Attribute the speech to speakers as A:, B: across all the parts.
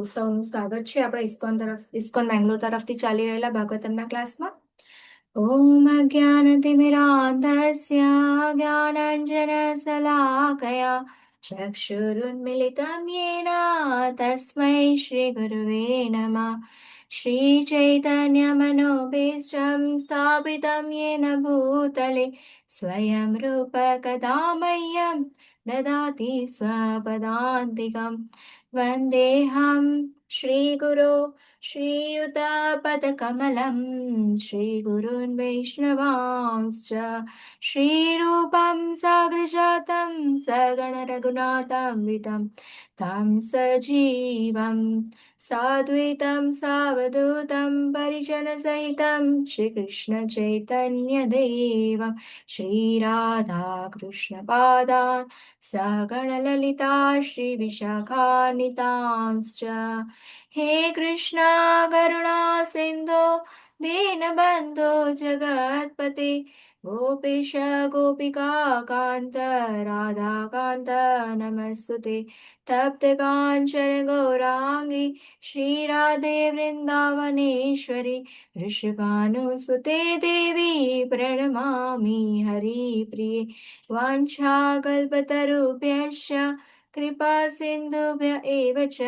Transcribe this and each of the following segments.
A: સૌનું સ્વાગત છે આપણા ઇસ્કોન બેંગ્લોર તરફથી ચાલી રહેલા ભાગવતમના ક્લાસમાં. ઓમ અજ્ઞાનતિમિરાન્ધસ્ય જ્ઞાનાંજનશલાકયા ચક્ષુરુન્મિલિतं येन તસ્मै શ્રી ગુરવે નમઃ. શ્રી ચૈતન્યમનોભીષ્ટં સ્થાપિतं येन ભૂતલે સ્વયં રૂપ કદા મह्यं દદાતિ સ્વપદાન્તિકम्. वन्देऽहं श्रीगुरो श्रीयुतपदकमलं श्रीगुरून् वैष्णवांश्च श्रीरूपं साग्रजातं सगणरघुनाथं वितं तं सजीवं साद्वैतं सावधूतं परिजनसहितं श्रीकृष्णचैतन्यदेवं श्रीराधाकृष्णपादान् सगणललिता श्रीविशाखान्वितांश्च. हे कृष्णा करुणा सिन्धो दीनबन्धो जगत्पते गोपेश गोपिका कान्त राधाकान्त नमस्तुते. तप्तकाञ्चन गौराङ्गी श्रीराधे वृन्दावनेश्वरी वृषभानुसुते देवी प्रणमामि हरिप्रिये. वाञ्छाकल्पतरुभ्यश्च कृपा सिन्धुभ्य एव च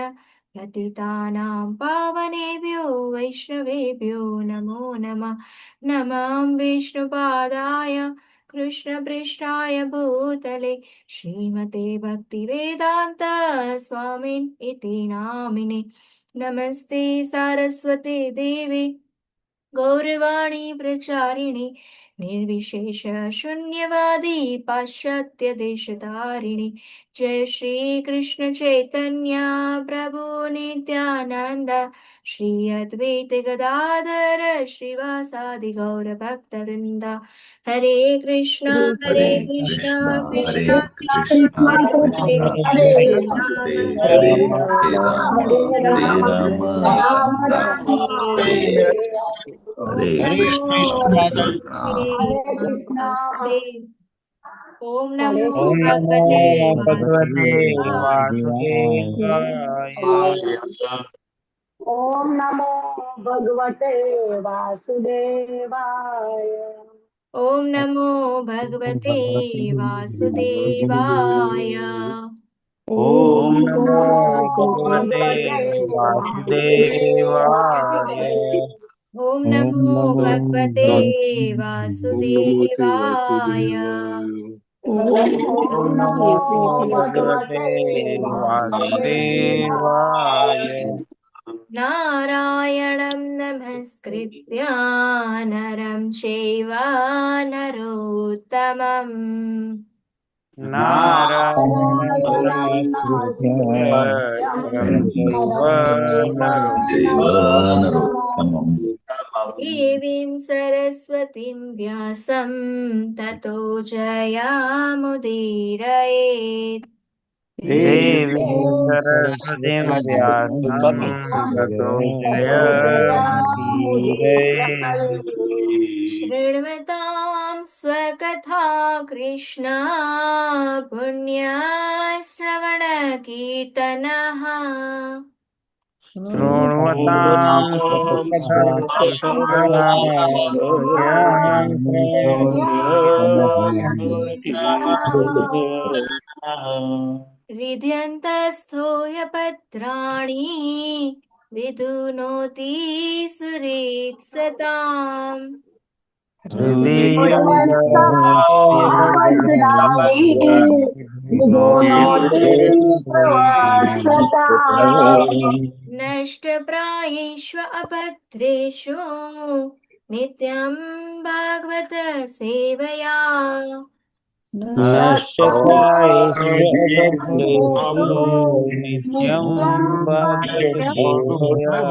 A: पतितानां पावनेभ्यो वैष्णवेभ्यो नमो नमः. नमः विष्णुपादाय कृष्णपृष्ठाय भूतले श्रीमते भक्तिवेदान्त स्वामिन् इति नामिने. नमस्ते सारस्वते देवे गौरवाणी प्रचारिणे निर्विशेष शून्यवादी पाश्चात्य देशधारिणे. जय श्री कृष्ण चैतन्य प्रभु नित्यानंद श्री अद्वैत गदाधर श्रीवासादि गौर भक्त वृंदा. हरे कृष्णा
B: हरे
A: कृष्णा
B: हरे
A: कृष्णा
B: कृष्णा
A: हरे हरे
B: कृष्णा
A: हरे
B: हरे
A: राम
B: हरे
A: हरे
B: हरे राम
A: हरे
B: हरे
A: राम
B: राम
A: राम
B: राम राम
A: हरे
B: हरे
A: हरे.
B: हरे
A: ओम नमो
B: कृष्णा
A: भगवते वासुदेव. ओम नमो
C: ओम नमो
A: भगवते
C: भगवते
A: वासुदेवाय.
C: वासुदेवाय।
D: ओम नमो भगवते वासुदेवाय।
A: ओम नमो भगवते वासुदेवाय.
C: ओम नमो भगवते
D: भगवते
C: वासुदेवाय।
A: ओम
C: ओम
A: नमो
C: नमो
A: भगवते
B: भगवते
A: वासुदेवाय.
C: ओम नमो भगवते वासुदेवाय।
A: नारायणं नमस्कृत्य नरं चैव नरोत्तमम्.
C: नारायणं नमस्कृत्य नरं चैव
B: नरोत्तमम्
A: देवीं सरस्वतीं व्यासं ततो जयमुदीरयेत्.
C: देवीं सरस्वतीं व्यासं ततो जयमुदीरये।
A: शृण्वतां स्वकथा कृष्णा पुण्यश्रवणकीर्तनः.
C: शृण्वतां सततं कृष्णा पुण्यां
A: हृद्यन्तस्थो ह्यपत्राणि विधुनोति सुरेत्सताम्. नष्टप्रायेष्व अभद्रेषु नित्यं भागवत सेवया.
C: नश्यतायेष्वभद्रेषु नित्यं भगवद्सेवया।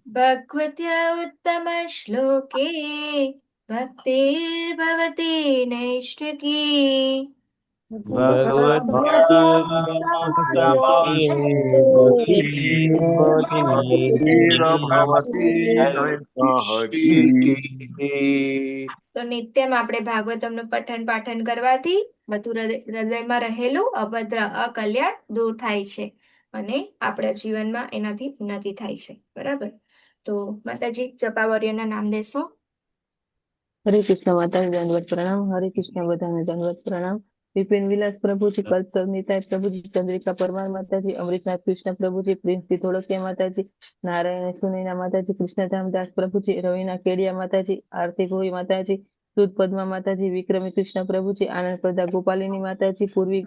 A: भगवत्या उत्तमश्लोके भक्तिर्भवति नैष्ठिकी.
C: भगवद्गीताश्लोके भक्तिर्भवति नैष्ठिकी।
A: તો નિત્યમ આપણે ભાગવતમનું પઠન પાઠન કરવાથી બધું હૃદયમાં રહેલું અભદ્ર અકલ્યાણ દૂર થાય છે. અને આપણા જીવનમાં એનાથી ઉન્નતિ થાય છે. બરાબર. તો માતાજી જપાવર્યના નામ દેશો.
E: હરે કૃષ્ણ માતાજી દંડવત પ્રણામ. હરે કૃષ્ણ બધાને દંડવત પ્રણામ. વિપિન વિલાસ પ્રભુજી, કલ્પતર નિતાય પ્રભુજી, ચંદ્રિકા પરમાર માતાજી, અમૃતનાથ કૃષ્ણ પ્રભુજી, પ્રિન્સજી ધોળકિયા માતાજી, નારાયણ સુનીના માતાજી, કૃષ્ણધામદાસ પ્રભુજી, રવિના કેડિયા માતાજી, આરતી ગોવી માતાજી, સુદ પદ્મા માતાજી, વિક્રમી કૃષ્ણ પ્રભુજી, આનંદ પ્રદા ગોપાલિની માતાજી, પૂર્વી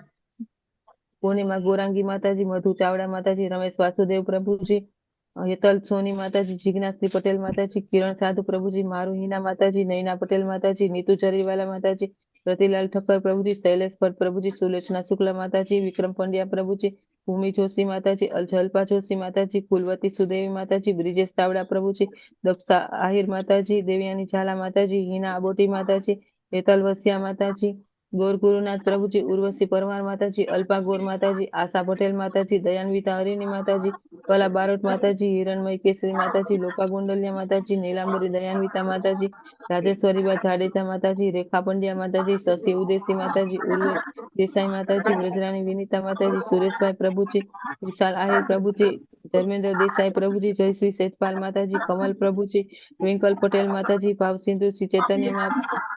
E: પૂર્ણિમા ગોરાંગી માતાજી, મધુ ચાવડા માતાજી, રમેશ વાસુદેવ પ્રભુજી, હેતલ સોની માતાજી, જિજ્ઞાશ્રી પટેલ માતાજી, કિરણ સાધુ પ્રભુજી, મારું હિના માતાજી, નૈના પટેલ માતાજી, નીતુ ચરીવાલા માતાજી, રતિલાલ ઠક્કર પ્રભુજી, શૈલેષ ભટ્ટ પ્રભુજી, સુલોચના શુક્લા માતાજી, વિક્રમ પંડ્યા પ્રભુજી, ભૂમિ જોશી માતાજી, જલ્પા જોશી માતાજી, ફૂલવતી સુદેવી માતાજી, બ્રિજેશ તાવડા પ્રભુજી, દક્ષા આહિર માતાજી, દેવયાની ઝાલા માતાજી, હિના આબોટી માતાજી, હેતલ વસિયા માતાજી, ગોર ગુરુનાથ પ્રભુજી, ઉર્વશી પરમાર માતાજી, અલ્પા ગોર માતાજી, આશા પટેલ માતાજી, દયાન્વિતા હરિની માતાજી, કલા બારોટ માતાજી, હિરણમય કેસરી માતાજી, લોકા ગોંડલિયા માતાજી, નીલાંબરી દયાન્વિતા માતાજી, રાજેશ્વરીબા જાડેજા માતાજી, રેખા પંડ્યા માતાજી, શશી ઉદેસી માતાજી, ઉર્વે દેસાઈ માતાજી, વ્રજરાણી વિનીતા માતાજી, સુરેશભાઈ પ્રભુજી, વિશાલ આહિર પ્રભુજી, ધર્મેન્દ્ર દેસાઈ પ્રભુજી, જયશ્રી સેજપાલ માતાજી, કમલ પ્રભુજી, ટ્વિંકલ પટેલ માતાજી, ભાવસિંધુ શ્રી ચૈતન્ય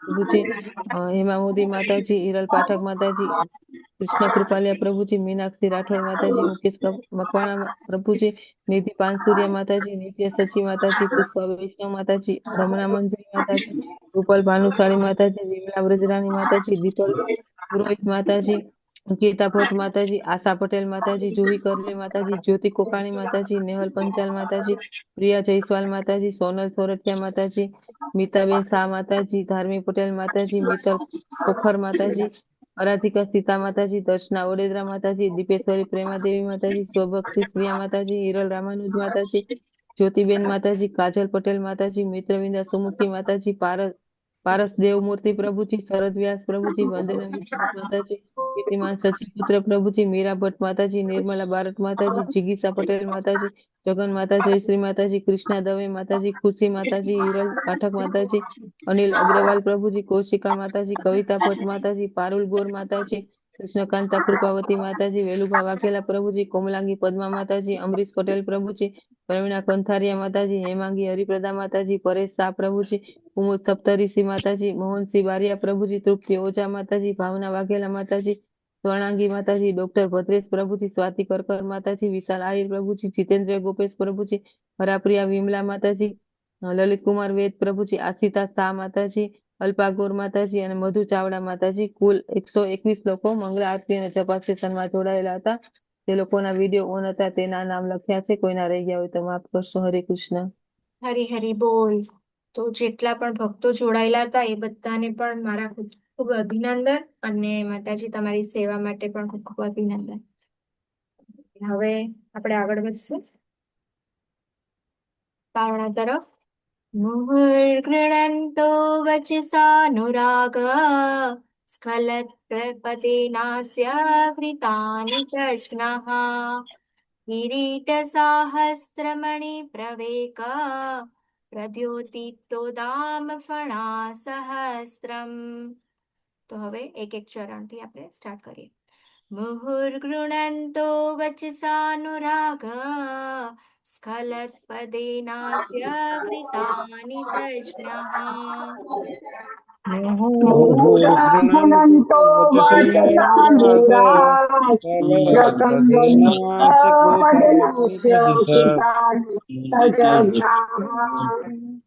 E: પ્રભુજી, હેમા મોદી માતાજી, હિરલ પાઠક માતાજી, કૃષ્ણ કૃપાલિયા પ્રભુજી, મીનાક્ષી રાઠોડ માતાજી, મુકેશ મકવાણા પ્રભુજી, નિધિ પાનસુરિયા માતાજી, નિત્ય સચી માતાજી, પુષ્પા વૈષ્ણવ માતાજી, રમણા મંજરી માતાજી, રૂપલ ભાનુશાળી માતાજી, વિમલા વ્રજરાણી માતાજી, દીપલ પુરોહિત માતાજી, ગીતા ભટ્ટ માતાજી, આશા પટેલ માતાજી, જુહી કરલે માતાજી, જ્યોતિ કોકાણી માતાજી, નેહલ પંચાલ માતાજી, પ્રિયા જયસ્વાલ માતાજી, સોનલ સોરઠિયા માતાજી, મીતાબેન શાહ માતાજી, ધાર્મિક પટેલ માતાજી, મિત્તલ ખોખર માતાજી, આરાધિકા સીતા માતાજી, દર્શના ઓડેદરા માતાજી, દીપેશ્વરી પ્રેમાદેવી માતાજી, સ્વભક્તિ શ્રીયા માતાજી, હિરલ રામાનુજ માતાજી, જ્યોતિબેન માતાજી, કાજલ પટેલ માતાજી, મિત્રવિંદા સુમુખી માતાજી, પારસ દેવમૂર્તિ પ્રભુજી, શરદ વ્યાસ પ્રભુજી, વંદના વિશ્વાસ માતાજી, કીર્તિમાન સચિપુત્ર પ્રભુજી, મીરા ભટ્ટ માતાજી, નિર્મલા બારટ માતાજી, જિગીસા પટેલ માતાજી, જગન માતા જયશ્રી માતાજી, કૃષ્ણા દવે માતાજી, ખુશી માતાજી, હિરલ પાઠક માતાજી, અનિલ અગ્રવાલ પ્રભુજી, કૌશિકા માતાજી, કવિતા ભટ્ટ માતાજી, પારુલ ગોર માતાજી, કૃષ્ણકાંતા કૃપાવતી માતાજી, વેલુભા વાઘેલા પ્રભુજી, કોમલાંગી પદ્મા માતાજી, અમરીશ પટેલ પ્રભુજી, પ્રવીણા કંથારિયા માતાજી, હેમાંગી હરિપ્રદા માતાજી, પરેશ શાહ પ્રભુજી, કુમુદ સપ્તઋષિ માતાજી, મોહનસિંહ બારિયા પ્રભુજી, તૃપ્તિ ઓઝા માતાજી, ભાવના વાઘેલા માતાજી, સ્વર્ણાંગી માતાજી, ડોક્ટર ભદ્રેશ પ્રભુજી, સ્વાતિ કરકર માતાજી, વિશાલ આહિર પ્રભુજી, જીતેન્દ્ર ગોપેશ પ્રભુજી, હરાપ્રિયા વિમલા માતાજી, લલિત કુમાર વેદ પ્રભુજી, આશિતા શાહ માતાજી, અલ્પા ગોર માતાજી અને મધુ ચાવડા માતાજી, કુલ 121 લોકો મંગળા આરતી અને જપા સેશનમાં જોડાયેલા હતા. જે લોકોના વિડીયો ઓન હતા તેના નામ લખ્યા છે. કોઈના રહી ગયા હોય તો માફ કરશો. હરે કૃષ્ણ.
A: હરી હરી બોલ. તો જેટલા પણ ભક્તો જોડાયેલા હતા એ બધાને પણ મારા ખૂબ ખૂબ અભિનંદન, અને માતાજી તમારી સેવા માટે પણ ખૂબ ખૂબ અભિનંદન. હવે આપણે આગળ વધશું પારણા તરફ. મુહુર્ગૃણન્તો વચસાનુરાગ સ્ખલત પ્રપદેનાસ્ય ઘૃતાનિ તજ્ઞઃ કિરીટસાહસ્રમણિ પ્રવેક પ્રદ્યોતિતોદામ ફણા સહસ્રમ. તો હવે એક એક ચરણથી આપણે સ્ટાર્ટ કરીએ. મુહુર્ગૃણન્તો વચસાનુરાગ સ્ખલત્પદેનાસ્ય ઘૃતાનિ તજ્ઞઃ
D: મુહુર્ગૃણન્તો વચસાનુરાગ પ્રસન્નપદેનસ્ય ઘૃતાનિ તજ્ઞઃ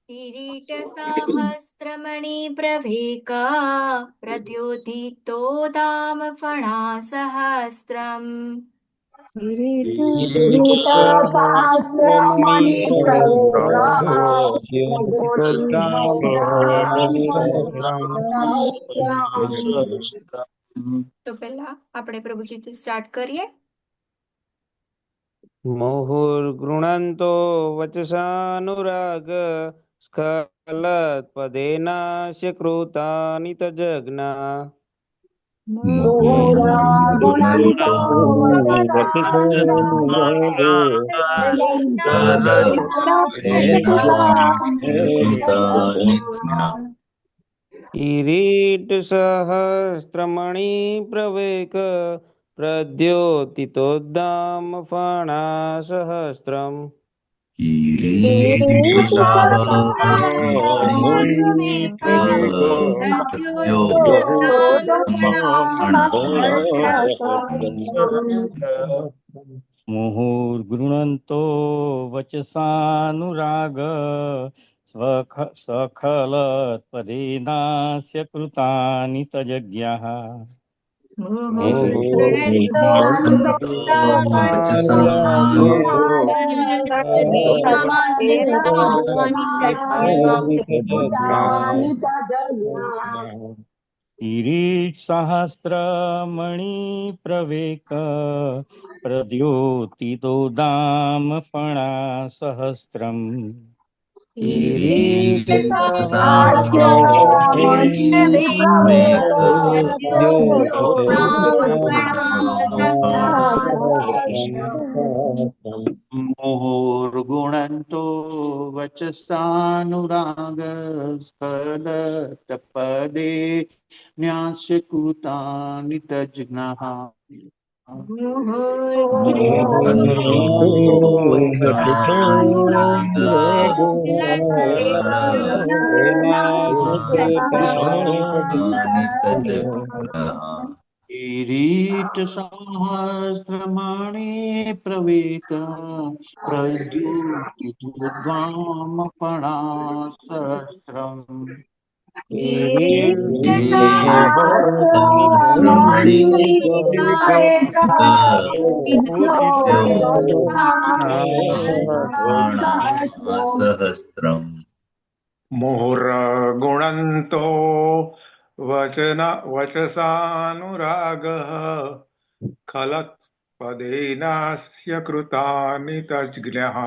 A: કિરીટસાહસ્રમણિ પ્રવેક પ્રદ્યોતિતોદામ ફણા સહસ્રમ.
D: કિરીટસહસ્રમણિ
A: તો પહેલા આપણે પ્રભુજીથી સ્ટાર્ટ કરીએ.
C: મુહુર્ગૃણન્તો વચસાનુરાગ સ્ખલત્પદેનાસ્ય કૃતાનિ તજ્ઞા
D: મુહુર્ગૃણન્તો
C: કિરીટ સહસ્રમણિ પ્રવેક प्रद्योतितोद्दाम फणासहस्रम्
B: किरीटसहस्रमणि
F: मुहुर्गृह्णन्तो वचसानुराग सखलत्पदेनास्य कृतानि तजज्ञः किरीटसहस्रमणि प्रवेक प्रद्योतितोदाम फणासहस्रम्
G: मुहुर्गुणन्तो वचसानुराग स्खलतपदे न्यास्यकृतानि तज्ज्ञः किरीटसहस्रमणि प्रवेक प्रद्युतितोद्वामफणासहस्रम्
B: किरीटसहस्रमणि सहस्रम्
H: मुहुर्गुणन्तो वचसानुरागः खलत्पदेनास्य कृतानि तज्ज्ञः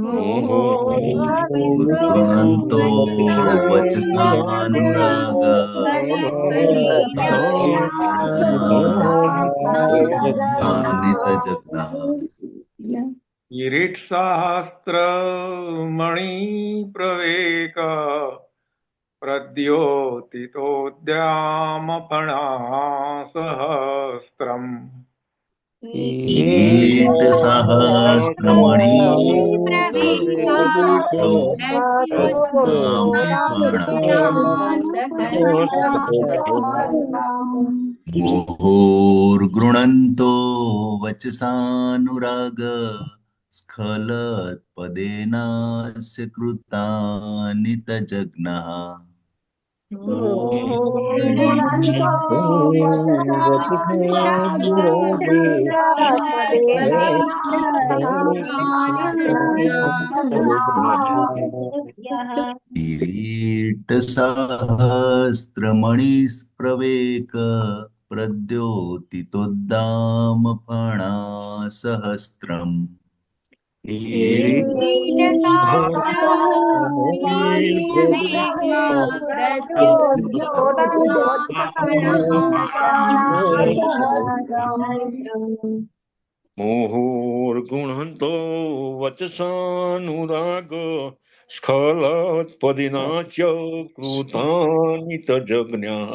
B: मुहुर्गुणन्तो वचसानुराग तज्ज्ञः
H: किरीटसहस्रमणि प्रवेक प्रद्योतितोद्यामफणासहस्रम्
B: किरीटसहस्रमणि मुहुर्गृह्णन्तो वचसानुराग स्खलत्पदेनास्य कृतानि तजज्ञः किरीटसहस्रमणिस्प्रवेक प्रद्योतितोद्दामफणासहस्रम्
I: मुहुर्गुणन्तो वचसानुराग स्खलत्पदिनाच कृतानि तजज्ञः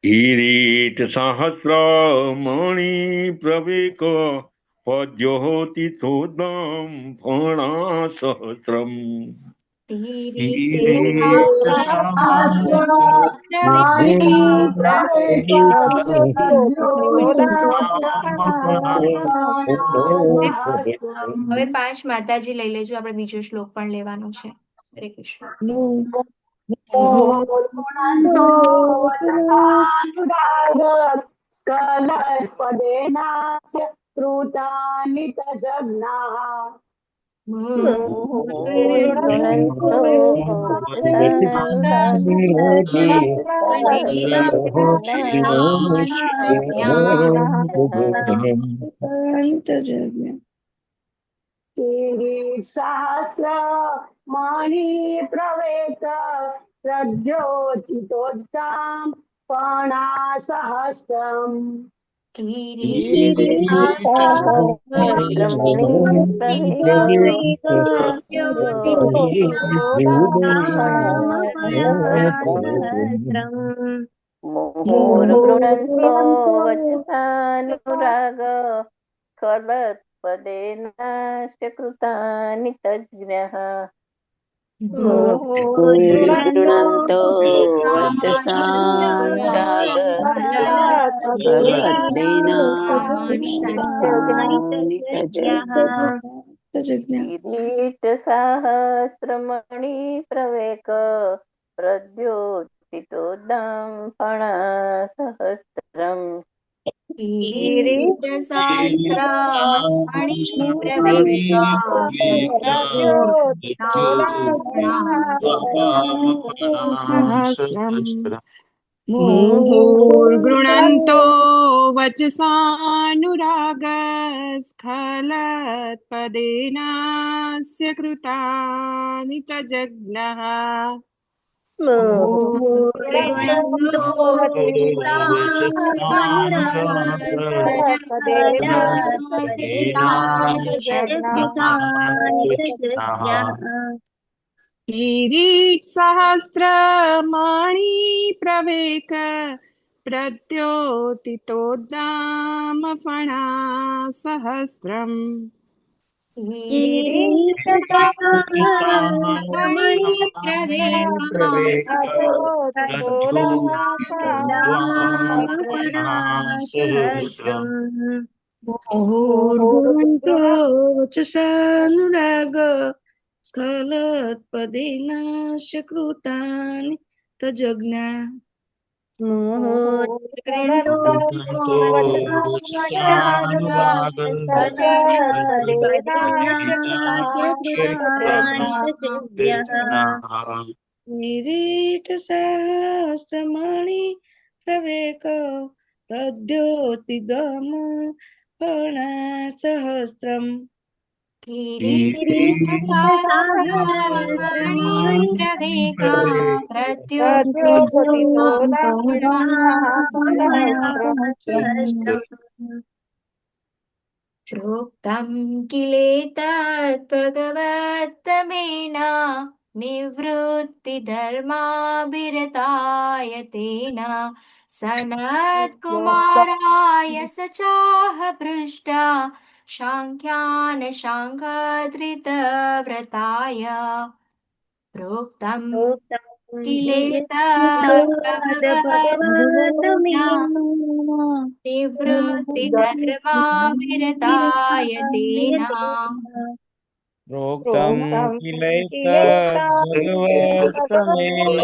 I: किरीटसहस्रमणि प्रवेक पद्योतितोदं फणासहस्रम्
A: હવે 5 માતાજી લઈ લેજો. આપણે બીજો શ્લોક પણ લેવાનો છે. હરે કૃષ્ણ.
D: मुहुर्गुणन्तो वचसानुराग स्खलत्पदेनास्य कृतानि तजज्ञः सहस्रमणि प्रवेक प्रद्योतितोद्दाम फणासहस्रम्
E: मुहुर्गृणन्तो वचसानुराग स्खलत्पदेनास्य कृतानि तज्ज्ञः
J: मुहुर्गृणन्तो वचसानुराग स्खलत्तेनानि
E: किरीटसहस्रमणि प्रवेक प्रद्योतितोद्दां फणासहस्रम्
A: किरीटशास्त्राणि प्रवेका
G: सहस्रम्
J: मुहुर्गृणन्तो
K: वचसानुरागस्खलत्पदेनास्य कृतानि तजज्ञः
A: मुहुर्गृणन्तो
K: किरीटसहस्रमणि प्रवेक प्रद्योतितोद्दामफणासहस्रम्
J: मुहुर्गुणन्तो वचसानुराग स्खलत्पदेनास्य कृतानि तजज्ञा किरीटसहस्रमणि प्रवेक प्रद्योतिदम फणासहस्रम्
A: किरीटशास्त्राणि प्रवेका प्रोक्तं किलेतत् भगवत्तमेन निवृत्तिधर्माभिरताय तेन सनत्कुमाराय स चाह पृष्टा शाङ्ख्यान् शाङ्खधृतव्रताय प्रोक्तं किलेतत् भगवत्तमेन निवृत्तिधर्माभिरताय तेन
C: प्रोक्तं किलैतद्भगवत्तमेन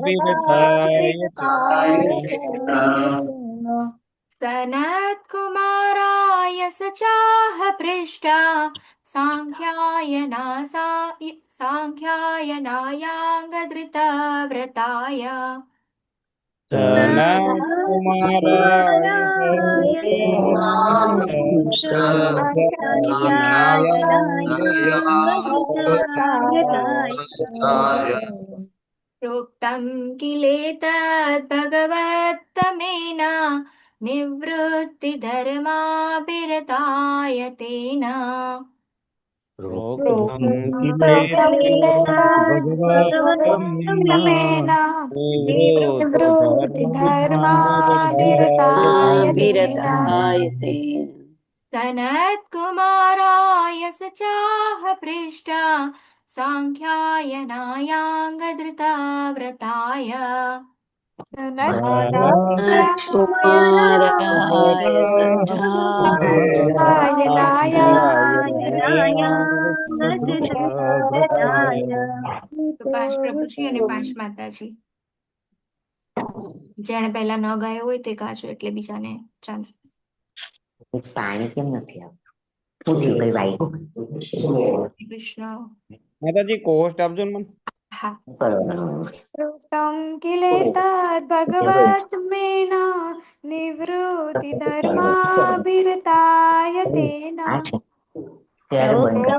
C: निवृत्तिधर्माभिरताय तेन
A: सनत्कुमाराय स चाह पृष्टा साङ्ख्यायनायाङ्गधृतव्रताय प्रोक्तं किलेतद् भगवत्तमेन निवृत्तिधर्माभिरताय तेन
C: प्रोक्तं किलेतद्भगवत्तमेन निवृत्तिधर्माभिरताय तेन
A: सनत्कुमाराय स चाह पृष्टा साङ्ख्यायनायाङ्गधृतव्रताय
J: सनत्कुमाराय
A: તો પાંચ પ્રભુજી અને પાંચ માતાજી જેણે પહેલા ન ગાયો હોય તે ગાજો એટલે બીજાને ચાન્સ.
L: પાણી કેમ નથી આવતું પૂછ્યું ભાઈ ભાઈ
A: કૃષ્ણ
C: માતાજી કોસ્ટ આપજો ને મને.
A: હા. પ્રોક્તં કિલેતદ્ ભગવત્તમેન નિવૃત્તિધર્માभिरताय तेन
L: ત્યારે બંધ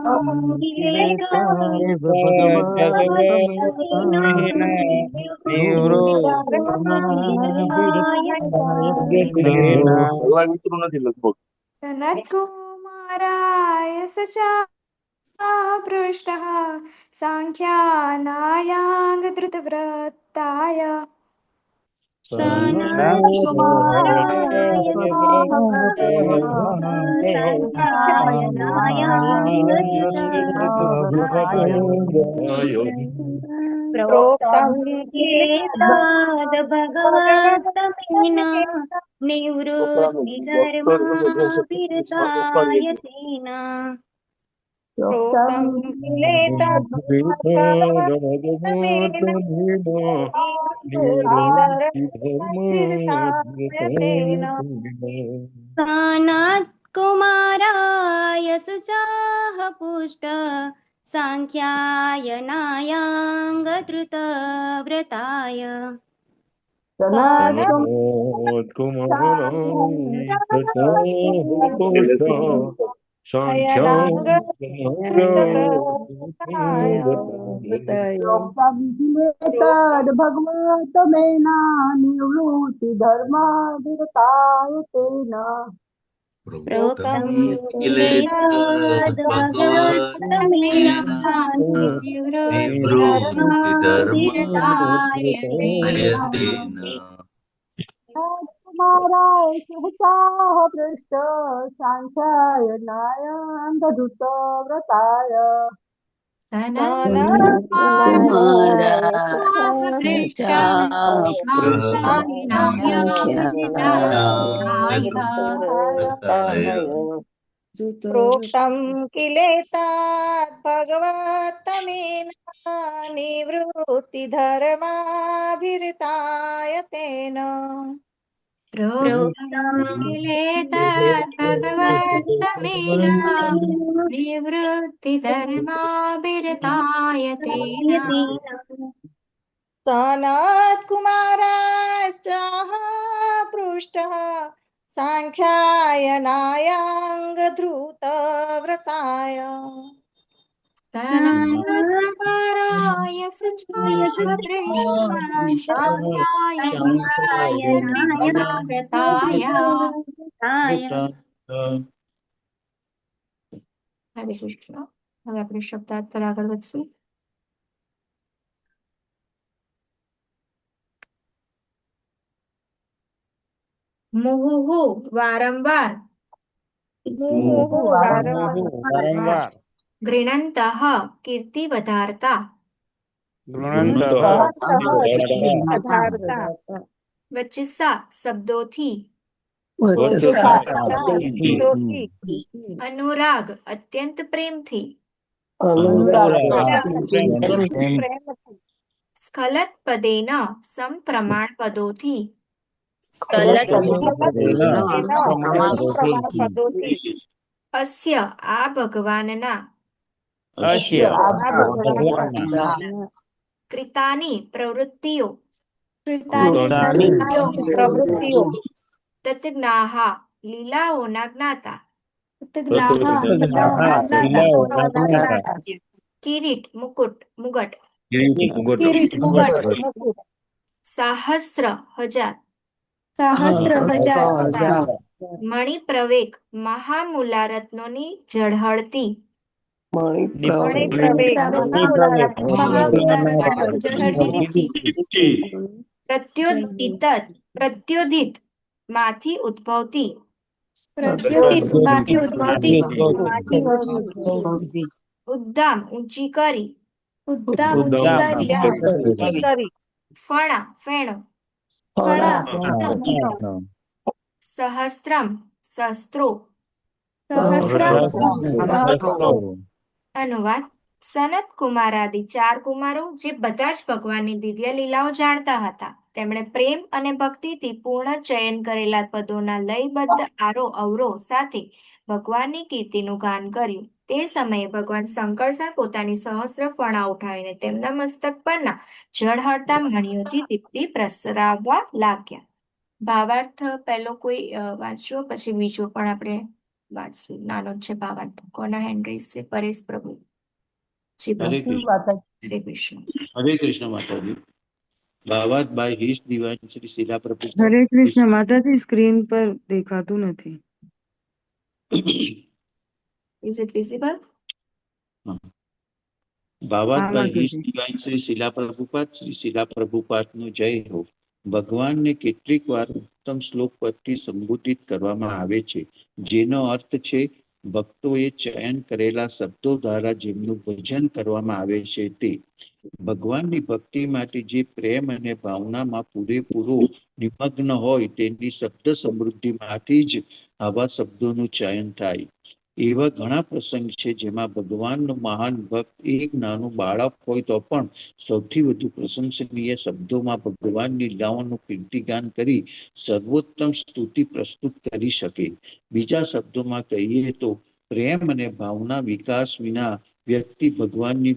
A: સનત્કુમારાય સચા પૃષ્ટઃ સાંખ્યાનાયાંગ ધૃતવ્રતાય
M: પ્રોક્તં કિલેતાદ ભગવતમેન નિવૃત્તિ ધર્માભિરતાય તેન પ્રોક્તં કિલેતાદ સનત કુમારાય સચાહ પુષ્ટ સાંખ્યાયનાયાંગ ધૃતવ્રતાય
D: ભગવતમેના નિવૃત્તિ ધર્માધિરતાય તેન
A: પ્રોક્તં કિલેતાદ ભગવતમેના નિવૃત્તિ ધર્માધિરતાય તેન
D: કુમારાય સહસાહ પૃષ્ટ સાંખ્યાયનાયાંગ ધૃતવ્રતાય
M: પ્રોક્તં કિલેતાદ ભગવતમેના નિવૃત્તિ ધર્માભિરતાય તેન
A: પ્રોક્તં કિલેતાદ ભગવતમેના નિવૃત્તિ ધર્માભિરતાય તેન
M: સનત કુમારાશ્ચાહ પૃષ્ટઃ સાંખ્યાયનાયાંગ ધૃતવ્રતાય
A: સનત્કુમારાય સચાહ પૃષ્ટ સાંખ્યાયનાયાંગ હરે કૃષ્ણ. હવે આપણે શબ્દાર્થ પર આગળ વધશું. મુહુહુ વારંવાર, ગૃણંતઃ કીર્તિ વધારતા, વચસા શબ્દોથી, અનુરાગ અત્યંત પ્રેમથી, સ્ખલત પદેન સમપ્રમાણ પદોથી, અસ્ય આ ભગવાનના, કૃતાની પ્રવૃત્તિઓ, તતજ્ઞાહ લીલાઓના જ્ઞાતા, કિરીટ મુકુટ મુગટ, સહસ્ર હજાર, મણિપ્રવેક મહામૂલારત્નોની ઝળહળતી, પ્રત્યોદિત માંથી ઉદ્ભવતી, ઉદ્દામ ઊંચી કરી, ફણા ફેણો, સહસ્ત્રમ શસ્ત્રો. અનુવાદ: સનત કુમારાદિ 4 કુમારો જે બધા જ ભગવાનની દિવ્ય લીલાઓ જાણતા હતા, તેમણે પ્રેમ અને ભક્તિથી પૂર્ણ ચયન કરેલા પદોના લયબદ્ધ આરોહ અવરોહ સાથે ભગવાનની કીર્તિનું ગાન કર્યું. તે સમયે ભગવાન શંકરસણ પોતાની સહસ્ર ફણા ઉઠાવીને તેમના મસ્તક પરના ઝળહળતા મણિઓથી દીપ્તિ પ્રસરાવવા લાગ્યા. ભાવાર્થ પહેલો કોઈ વાંચો, પછી બીજો પણ આપણે વાંચશું. નાનો જ છે ભાવાર્થ. કોના હેન્ડ રેઝ છે? પરેશ પ્રભુ. જી
G: હરે
A: પ્રભુ.
G: કૃષ્ણ
D: માતાજી
A: હરે કૃષ્ણ.
G: હરે કૃષ્ણ માતાજી ભાવાર્થ બાય હિસ દિવાન શ્રી શીલા પ્રભુ
J: હરે કૃષ્ણ માતાજી સ્ક્રીન પર દેખાતું નથી.
A: Is it visible?
G: ભાવાર્થ
J: હા
G: બાય હિસ
J: માતાજી.
G: દિવાન શ્રી શીલા પ્રભુપાદનો જય હો. ભગવાનને કેટલીક વાર ઉત્તમ શ્લોક પરથી સંબોધિત કરવામાં આવે છે, જેનો અર્થ છે ભક્તોએ ચયન કરેલા શબ્દો દ્વારા જેમનું ભજન કરવામાં આવે છે તે. ભગવાનની ભક્તિ માટે જે પ્રેમ અને ભાવનામાં પૂરેપૂરો નિમગ્ન હોય તેની શબ્દ સમૃદ્ધિમાંથી જ આવા શબ્દોનું ચયન થાય. એવા ઘણા પ્રસંગ છે જેમાં ભગવાનનો મહાન ભક્ત એક નાનું બાળક હોય તો પણ સૌથી વધુ પ્રશંસનીય શબ્દોમાં ભગવાનની લીલાઓનું કીર્તિગાન કરી સર્વોત્તમ સ્તુતિ પ્રસ્તુત કરી શકે. બીજા શબ્દોમાં કહીએ તો પ્રેમ અને ભાવના વિકાસ વિના વ્યક્તિ ભગવાનની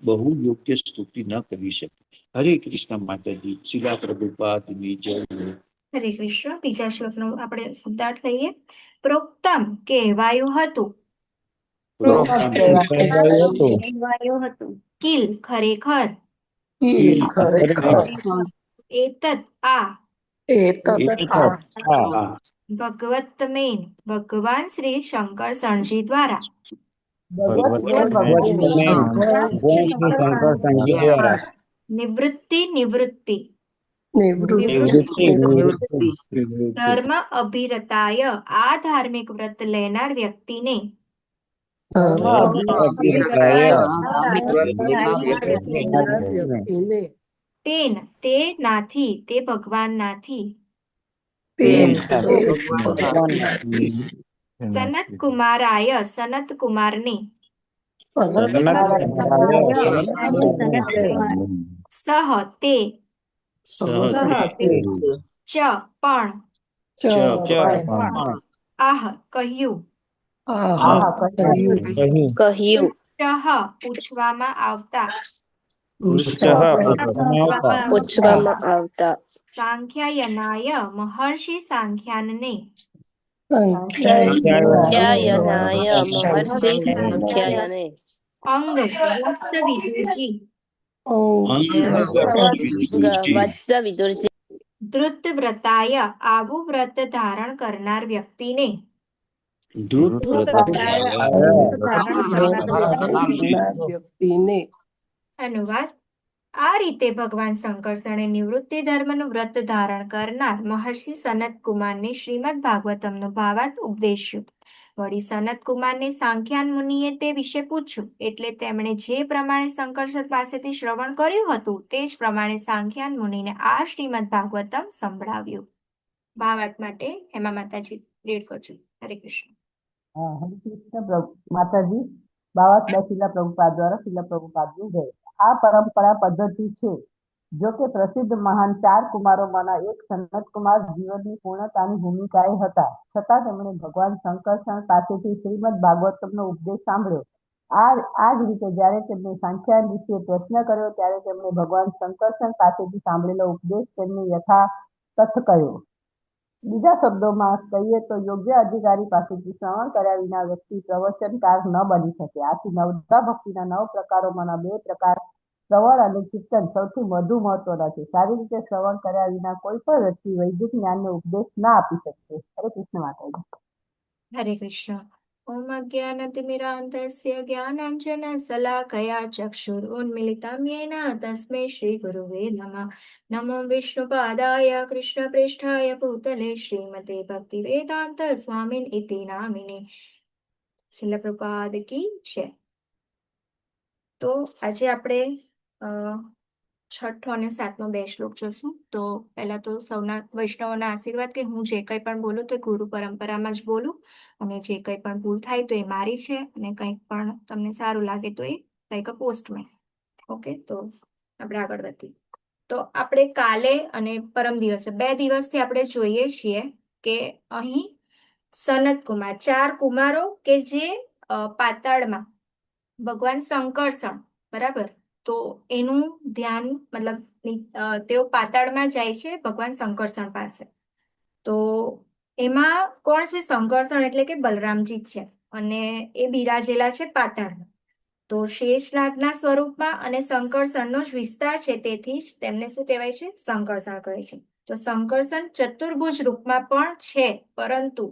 G: બહુ યોગ્ય સ્તુતિ ન કરી શકે. હરે કૃષ્ણ માતાજી. શીલા પ્રભુપાદની જય હો.
A: હરે કૃષ્ણ. બીજા શ્લોકનો આપણે શબ્દાર્થ લઈએ. પ્રોક્તમ કહેવાયું હતું.
G: પ્રોક્તમ
J: કહેવાયું હતું.
A: કિલ ખરેખર.
G: કિલ ખરેખર
A: એતત આ ભગવતમેન ભગવાન શ્રી શંકર શણજી દ્વારા નિવૃત્તિ નિવૃત્તિ ધર્મ અભિરતાય આ ધાર્મિક વ્રત લેનાર વ્યક્તિને તેન તે નાથી તે ભગવાન નાથી સનત કુમારાય સનત કુમારને સહ તે ચ પણ આહ કહ્યું
E: કહ્યું
A: પૂછવામાં આવતા
E: પૂછવામાં આવતા
A: સાંખ્યાયનાય મહર્ષિ સાંખ્યાનને
E: સંખ્યાયનાય મહર્ષિ સંખ્યાયને
A: અંગ વસ્ત વિદુજી
E: વત્સ વિદુરજી
A: ધૃત વ્રતાય આવું વ્રત ધારણ કરનાર વ્યક્તિને અનુવાદ. આ રીતે ભગવાન શંકરસણે નિવૃત્તિ ધર્મનું વ્રત ધારણ કરનાર મહર્ષિ સનત કુમારને શ્રીમદ ભાગવતમનો ભાવાર્થ ઉપદેશ્યો. વળી સનત કુમારને સાંખ્યાન મુનિએ તે વિશે પૂછ્યું, એટલે તેમણે જે પ્રમાણે શંકરસર પાસેથી શ્રવણ કર્યું હતું તે જ પ્રમાણે સાંખ્યાન મુનિને આ શ્રીમદ ભાગવતમ સંભળાવ્યું. ભાવાર્થ માટે હેમા માતાજી રીડ કરજો. હરે કૃષ્ણ.
D: હરે કૃષ્ણ માતાજી. બાવાત બે શીલા પ્રભુપાદ દ્વારા શીલા પ્રભુપાદની જય. આ પરંપરા પદ્ધતિ છે. જો કે પ્રસિદ્ધ મહાન 4 કુમારોમાંના એક સનત કુમાર જીવનની પૂર્ણતાની ભૂમિકાએ હતા, છતાં તેમણે ભગવાન શંકરસણ પાસેથી શ્રીમદ ભાગવતમનો ઉપદેશ સાંભળ્યો. આ જ રીતે જ્યારે તેમને સાંખ્યાયન વિશે પ્રશ્ન કર્યો ત્યારે તેમણે ભગવાન શંકરસણ પાસેથી સાંભળેલો ઉપદેશ તેમને યથાતથ કહ્યો. બીજા શબ્દોમાં કહીએ તો યોગ્ય અધિકારી પાસેથી શ્રવણ કર્યા વિના વ્યક્તિ પ્રવચનકાર ન બની શકે. આથી નવધા ભક્તિના 9 પ્રકારોમાંના 2 પ્રકાર શ્રવણ અને કીર્તન સૌથી વધુ મહત્વના છે. સારી રીતે શ્રવણ કર્યા વિના કોઈ પણ વ્યક્તિ વૈદિક જ્ઞાનનો ઉપદેશ ના આપી શકશે. હરે કૃષ્ણ માતાજી.
A: હરે કૃષ્ણ. ઓમ અજ્ઞાનતિમિરાન્ધસ્ય જ્ઞાનાંજનશલાકયા ચક્ષુરુન્મિલિतं येन તસ્મૈ શ્રી ગુરુવે નમઃ. નમો વિષ્ણુપાદાય કૃષ્ણપ્રેષ્ઠાય ભૂતલે શ્રીમતે ભક્તિવેદાંત સ્વામિન ઇતિ નામિને. શ્રીલ પ્રભુપાદ કી જય. તો આજે આપણે છઠ્ઠો અને 7મો 2 શ્લોક જોશું. તો પહેલા તો સૌના વૈષ્ણવોના આશીર્વાદ કે હું જે કંઈ પણ બોલું તો ગુરુ પરંપરામાં જ બોલું, અને જે કંઈ પણ ભૂલ થાય તો એ મારી છે, અને કંઈક પણ તમને સારું લાગે તો એ કંઈક પોસ્ટમાં. ઓકે, તો આપણે આગળ વધીએ. તો આપણે કાલે અને પરમ દિવસે 2 દિવસથી આપણે જોઈએ છીએ કે અહીં સનત કુમાર 4 કુમારો કે જે પાતાળમાં ભગવાન શંકરસણ, બરાબર, તો એનું ધ્યાન મતલબ તેઓ પાતાળમાં જાય છે ભગવાન શંકરસણ પાસે. તો એમાં કોણ છે? સંકર્ષણ એટલે કે બલરામજી જ છે અને એ બિરાજેલા છે પાતાળમાં. તો શેષનાગના સ્વરૂપમાં અને સંકર્ષણનો જ વિસ્તાર છે, તેથી જ તેમને શું કહેવાય છે? સંકર્ષણ કહે છે. તો સંકર્ષણ ચતુર્ભુજ રૂપમાં પણ છે, પરંતુ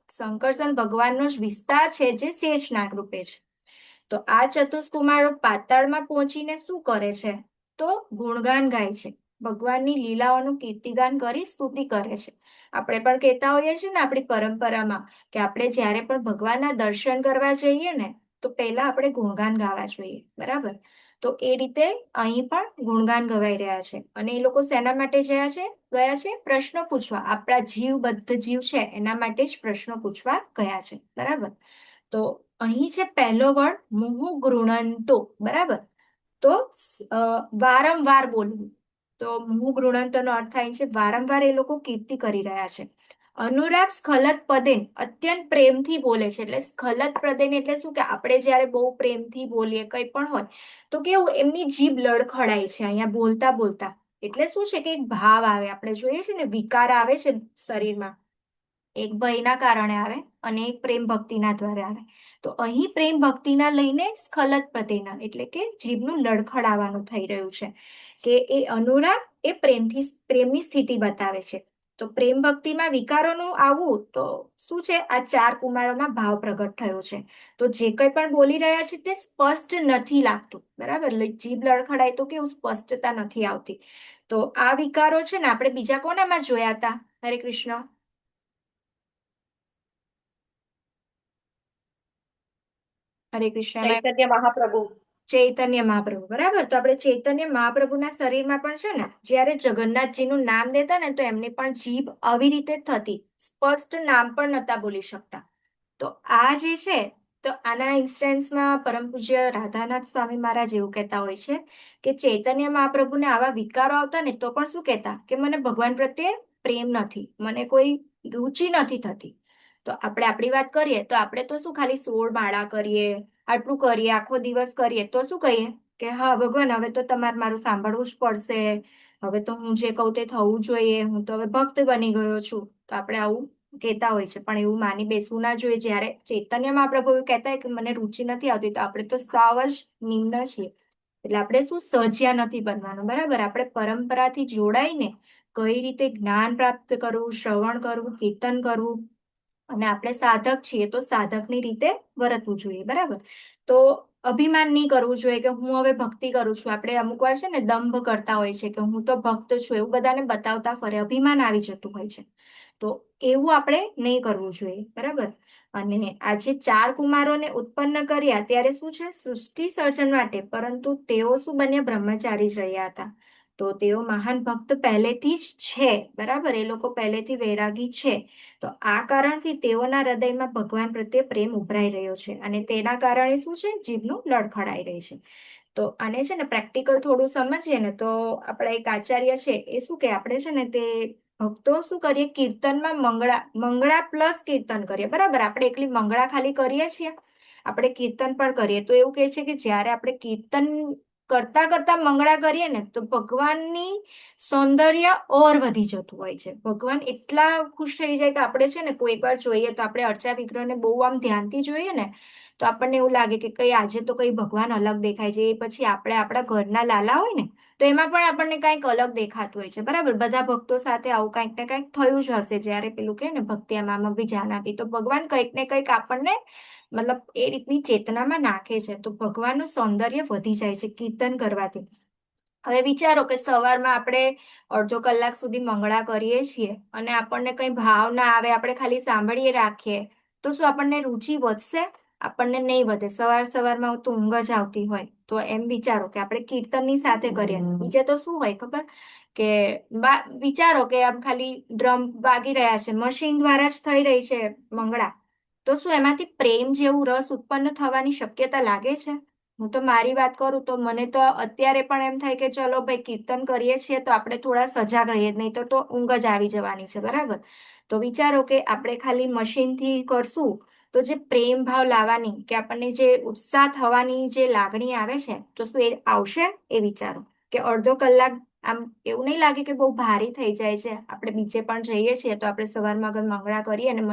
A: સંકર્ષણ ભગવાનનો જ વિસ્તાર છે જે શેષનાગ રૂપે છે. તો આ ચતુષ્કુમારો પાતાળમાં પહોંચીને શું કરે છે? તો ગુણગાન ગાય છે, ભગવાનની લીલાઓનું કીર્તિગાન કરી સ્તુતિ કરે છે. આપણે પણ કહેતા હોઈએ છીએ ને આપણી પરંપરામાં કે આપણે જ્યારે પણ ભગવાનના દર્શન કરવા જઈએ ને તો પહેલા આપણે ગુણગાન ગાવા જોઈએ, બરાબર? તો એ રીતે અહીં પણ ગુણગાન ગવાઈ રહ્યા છે અને એ લોકો શેના માટે ગયા છે? પ્રશ્નો પૂછવા. આપણા બદ્ધ જીવ છે એના માટે જ પ્રશ્નો પૂછવા ગયા છે, બરાબર? તો અહીં છે પહેલો વર્ડ મુહુ ગૃણંતો, બરાબર? તો વારંવાર બોલવું. તો મુહુ ગૃણંતોનો અર્થ થાય છે વારંવાર એ લોકો કીર્તિ કરી રહ્યા છે. અનુરાગ સ્ખલત પદેન, અત્યંત પ્રેમથી બોલે છે. એટલે સ્ખલત પદેન એટલે શું કે આપણે જ્યારે બહુ પ્રેમથી બોલીએ કંઈ પણ હોય તો કેવું એમની જીભ લડખડાય છે અહીંયા બોલતા બોલતા. એટલે શું છે કે એક ભાવ આવે, આપણે જોઈએ છે ને વિકાર આવે છે શરીરમાં, એક ભયના કારણે આવે અને એક પ્રેમ ભક્તિના દ્વારા આવે. તો અહીં પ્રેમ ભક્તિના લઈને સ્ખલત પદેના એટલે કે જીભનું લડખડાવાનું થઈ રહ્યું છે કે એ અનુરાગ એ પ્રેમની સ્થિતિ બતાવે છે. તો પ્રેમ ભક્તિમાં વિકારોનું આવવું તો શું છે? આ 4 કુમારોમાં ભાવ પ્રગટ થયો છે. તો જે કંઈ પણ બોલી રહ્યા છે તે સ્પષ્ટ નથી લાગતું, બરાબર? જીભ લડખડાય તો કેવું સ્પષ્ટતા નથી આવતી. તો આ વિકારો છે ને આપણે બીજા કોનામાં જોયા હતા? હરે કૃષ્ણ. હરે કૃષ્ણ.
M: ચૈતન્ય મહાપ્રભુ.
A: ચૈતન્ય મહાપ્રભુ, બરાબર? તો આપણે ચૈતન્ય મહાપ્રભુના શરીરમાં પણ છે ને જ્યારે જગન્નાથજીનું નામ દેતા ને તો એમની પણ જીભ આવી રીતે થતી, સ્પષ્ટ નામ પણ નહોતા બોલી શકતા. તો આ જે છે તો આના ઇન્સ્ટન્સમાં પરમ પૂજ્ય રાધાનાથ સ્વામી મહારાજ એવું કહેતા હોય છે કે ચૈતન્ય મહાપ્રભુને આવા વિકારો આવતા ને તો પણ શું કહેતા કે મને ભગવાન પ્રત્યે પ્રેમ નથી, મને કોઈ રુચિ નથી થતી. તો આપણે આપણી વાત કરીએ તો આપણે તો શું ખાલી 16 માળા કરીએ, આટલું કરીએ, આખો દિવસ કરીએ તો શું કહીએ કે હા ભગવાન હવે તો તમારે મારું સાંભળવું જ પડશે, હવે તો હું જે કહું તે થવું જોઈએ, હું તો હવે ભક્ત બની ગયો છું. તો આપણે આવું કહેતા હોય છે, પણ એવું માની બેસવું ના જોઈએ. જ્યારે ચૈતન્ય મહાપ્રભુ એવું કહેતા હોય કે મને રુચિ નથી આવતી તો આપણે તો સાવ જ નિમ્ન છીએ. એટલે આપણે શું સહજ્યા નથી બનવાનું, બરાબર? આપણે પરંપરાથી જોડાઈને કઈ રીતે જ્ઞાન પ્રાપ્ત કરવું, શ્રવણ કરવું, કીર્તન કરવું, અને આપણે સાધક છીએ તો સાધકની રીતે વર્તવું જોઈએ, બરાબર? તો અભિમાન નહીં કરવું જોઈએ કે હું હવે ભક્તિ કરું છું. આપણે અમુક વાર છે ને દંભ કરતા હોય છે કે હું તો ભક્ત છું એવું બધાને બતાવતા ફરે, અભિમાન આવી જતું હોય છે. તો એવું આપણે નહીં કરવું જોઈએ, બરાબર? અને આ જે 4 કુમારોને ઉત્પન્ન કર્યા ત્યારે શું છે? સૃષ્ટિ સર્જન માટે, પરંતુ તેઓ શું બન્યા? બ્રહ્મચારી જ રહ્યા હતા. તો તેઓ મહાન ભક્ત પહેલેથી જ છે, બરાબર? એ લોકો પહેલેથી વૈરાગી છે. તો આ કારણથી તેઓના હૃદયમાં ભગવાન પ્રત્યે પ્રેમ ઉભરાઈ રહ્યો છે અને તેના કારણે શું છે? જીભનું લડખડાઈ રહી છે. તો આને છે ને પ્રેક્ટિકલ થોડું સમજીએ ને તો આપણા એક આચાર્ય છે એ શું કે આપણે છે ને તે ભક્તો શું કરીએ? કીર્તનમાં મંગળા પ્લસ કીર્તન કરીએ, બરાબર? આપણે એકલી મંગળા ખાલી કરીએ છીએ, આપણે કીર્તન પણ કરીએ. તો એવું કહે છે કે જ્યારે આપણે કીર્તન કરતા કરતા મંગળા કરીએ ને તો ભગવાનની સૌંદર્ય ઓર વધી જતું હોય છે. ભગવાન એટલા ખુશ થઈ જાય કે આપણે છે ને કોઈ વાર જોઈએ તો આપણે અર્ચા વિગ્રહને બહુ આમ ધ્યાનથી જોઈએ ને તો આપણને એવું લાગે કે કઈ આજે તો કઈ ભગવાન અલગ દેખાય છે. એ પછી આપણે આપણા ઘરના લાલા હોય ને તો એમાં પણ આપણને કંઈક અલગ દેખાતું હોય છે, બરાબર? બધા ભક્તો સાથે આવું કંઈક ને કંઈક થયું જ હશે. જ્યારે પેલું કહે ને ભક્તિ આમાં બી જાનાતી, તો ભગવાન કંઈક ને કંઈક આપણને મતલબ એ રીતની ચેતનામાં નાખે છે. તો ભગવાનનું સૌંદર્ય વધી જાય છે કીર્તન કરવાથી. હવે વિચારો કે સવારમાં આપણે અડધો કલાક સુધી મંગળા કરીએ છીએ અને આપણને કંઈ ભાવ ના આવે, આપણે ખાલી સાંભળીએ રાખીએ તો શું આપણને રુચિ વધશે? આપણને નહીં વધે. સવારમાં તો ઊંઘ જ આવતી હોય. તો એમ વિચારો કે આપણે કીર્તનની સાથે કરીએ. બીજે તો શું હોય ખબર કે વિચારો કે આમ ખાલી ડ્રમ વાગી રહ્યા છે, મશીન દ્વારા જ થઈ રહી છે મંગળા, તો શું એમાંથી પ્રેમ જેવું રસ ઉત્પન્ન થવાની શક્યતા લાગે છે? હું તો મારી વાત કરું તો મને તો અત્યારે પણ એમ થાય કે ચલો ભાઈ કીર્તન કરીએ છીએ તો આપણે થોડા સજાગ રહીએ, નહીં તો ઊંઘ જ આવી જવાની છે, બરાબર? તો વિચારો કે આપણે ખાલી મશીનથી કરશું તો જે પ્રેમ ભાવ લાવવાની કે આપણને જે ઉત્સાહ થવાની જે લાગણી આવે છે તો શું એ આવશે? એ વિચારો કે અડધો કલાક આમ એવું નહીં લાગે કે બહુ ભારી થઈ જાય છે. આપણે બીજે પણ જઈએ છીએ તો આપણે સવારમાં આગળ મંગળા કરીએ અને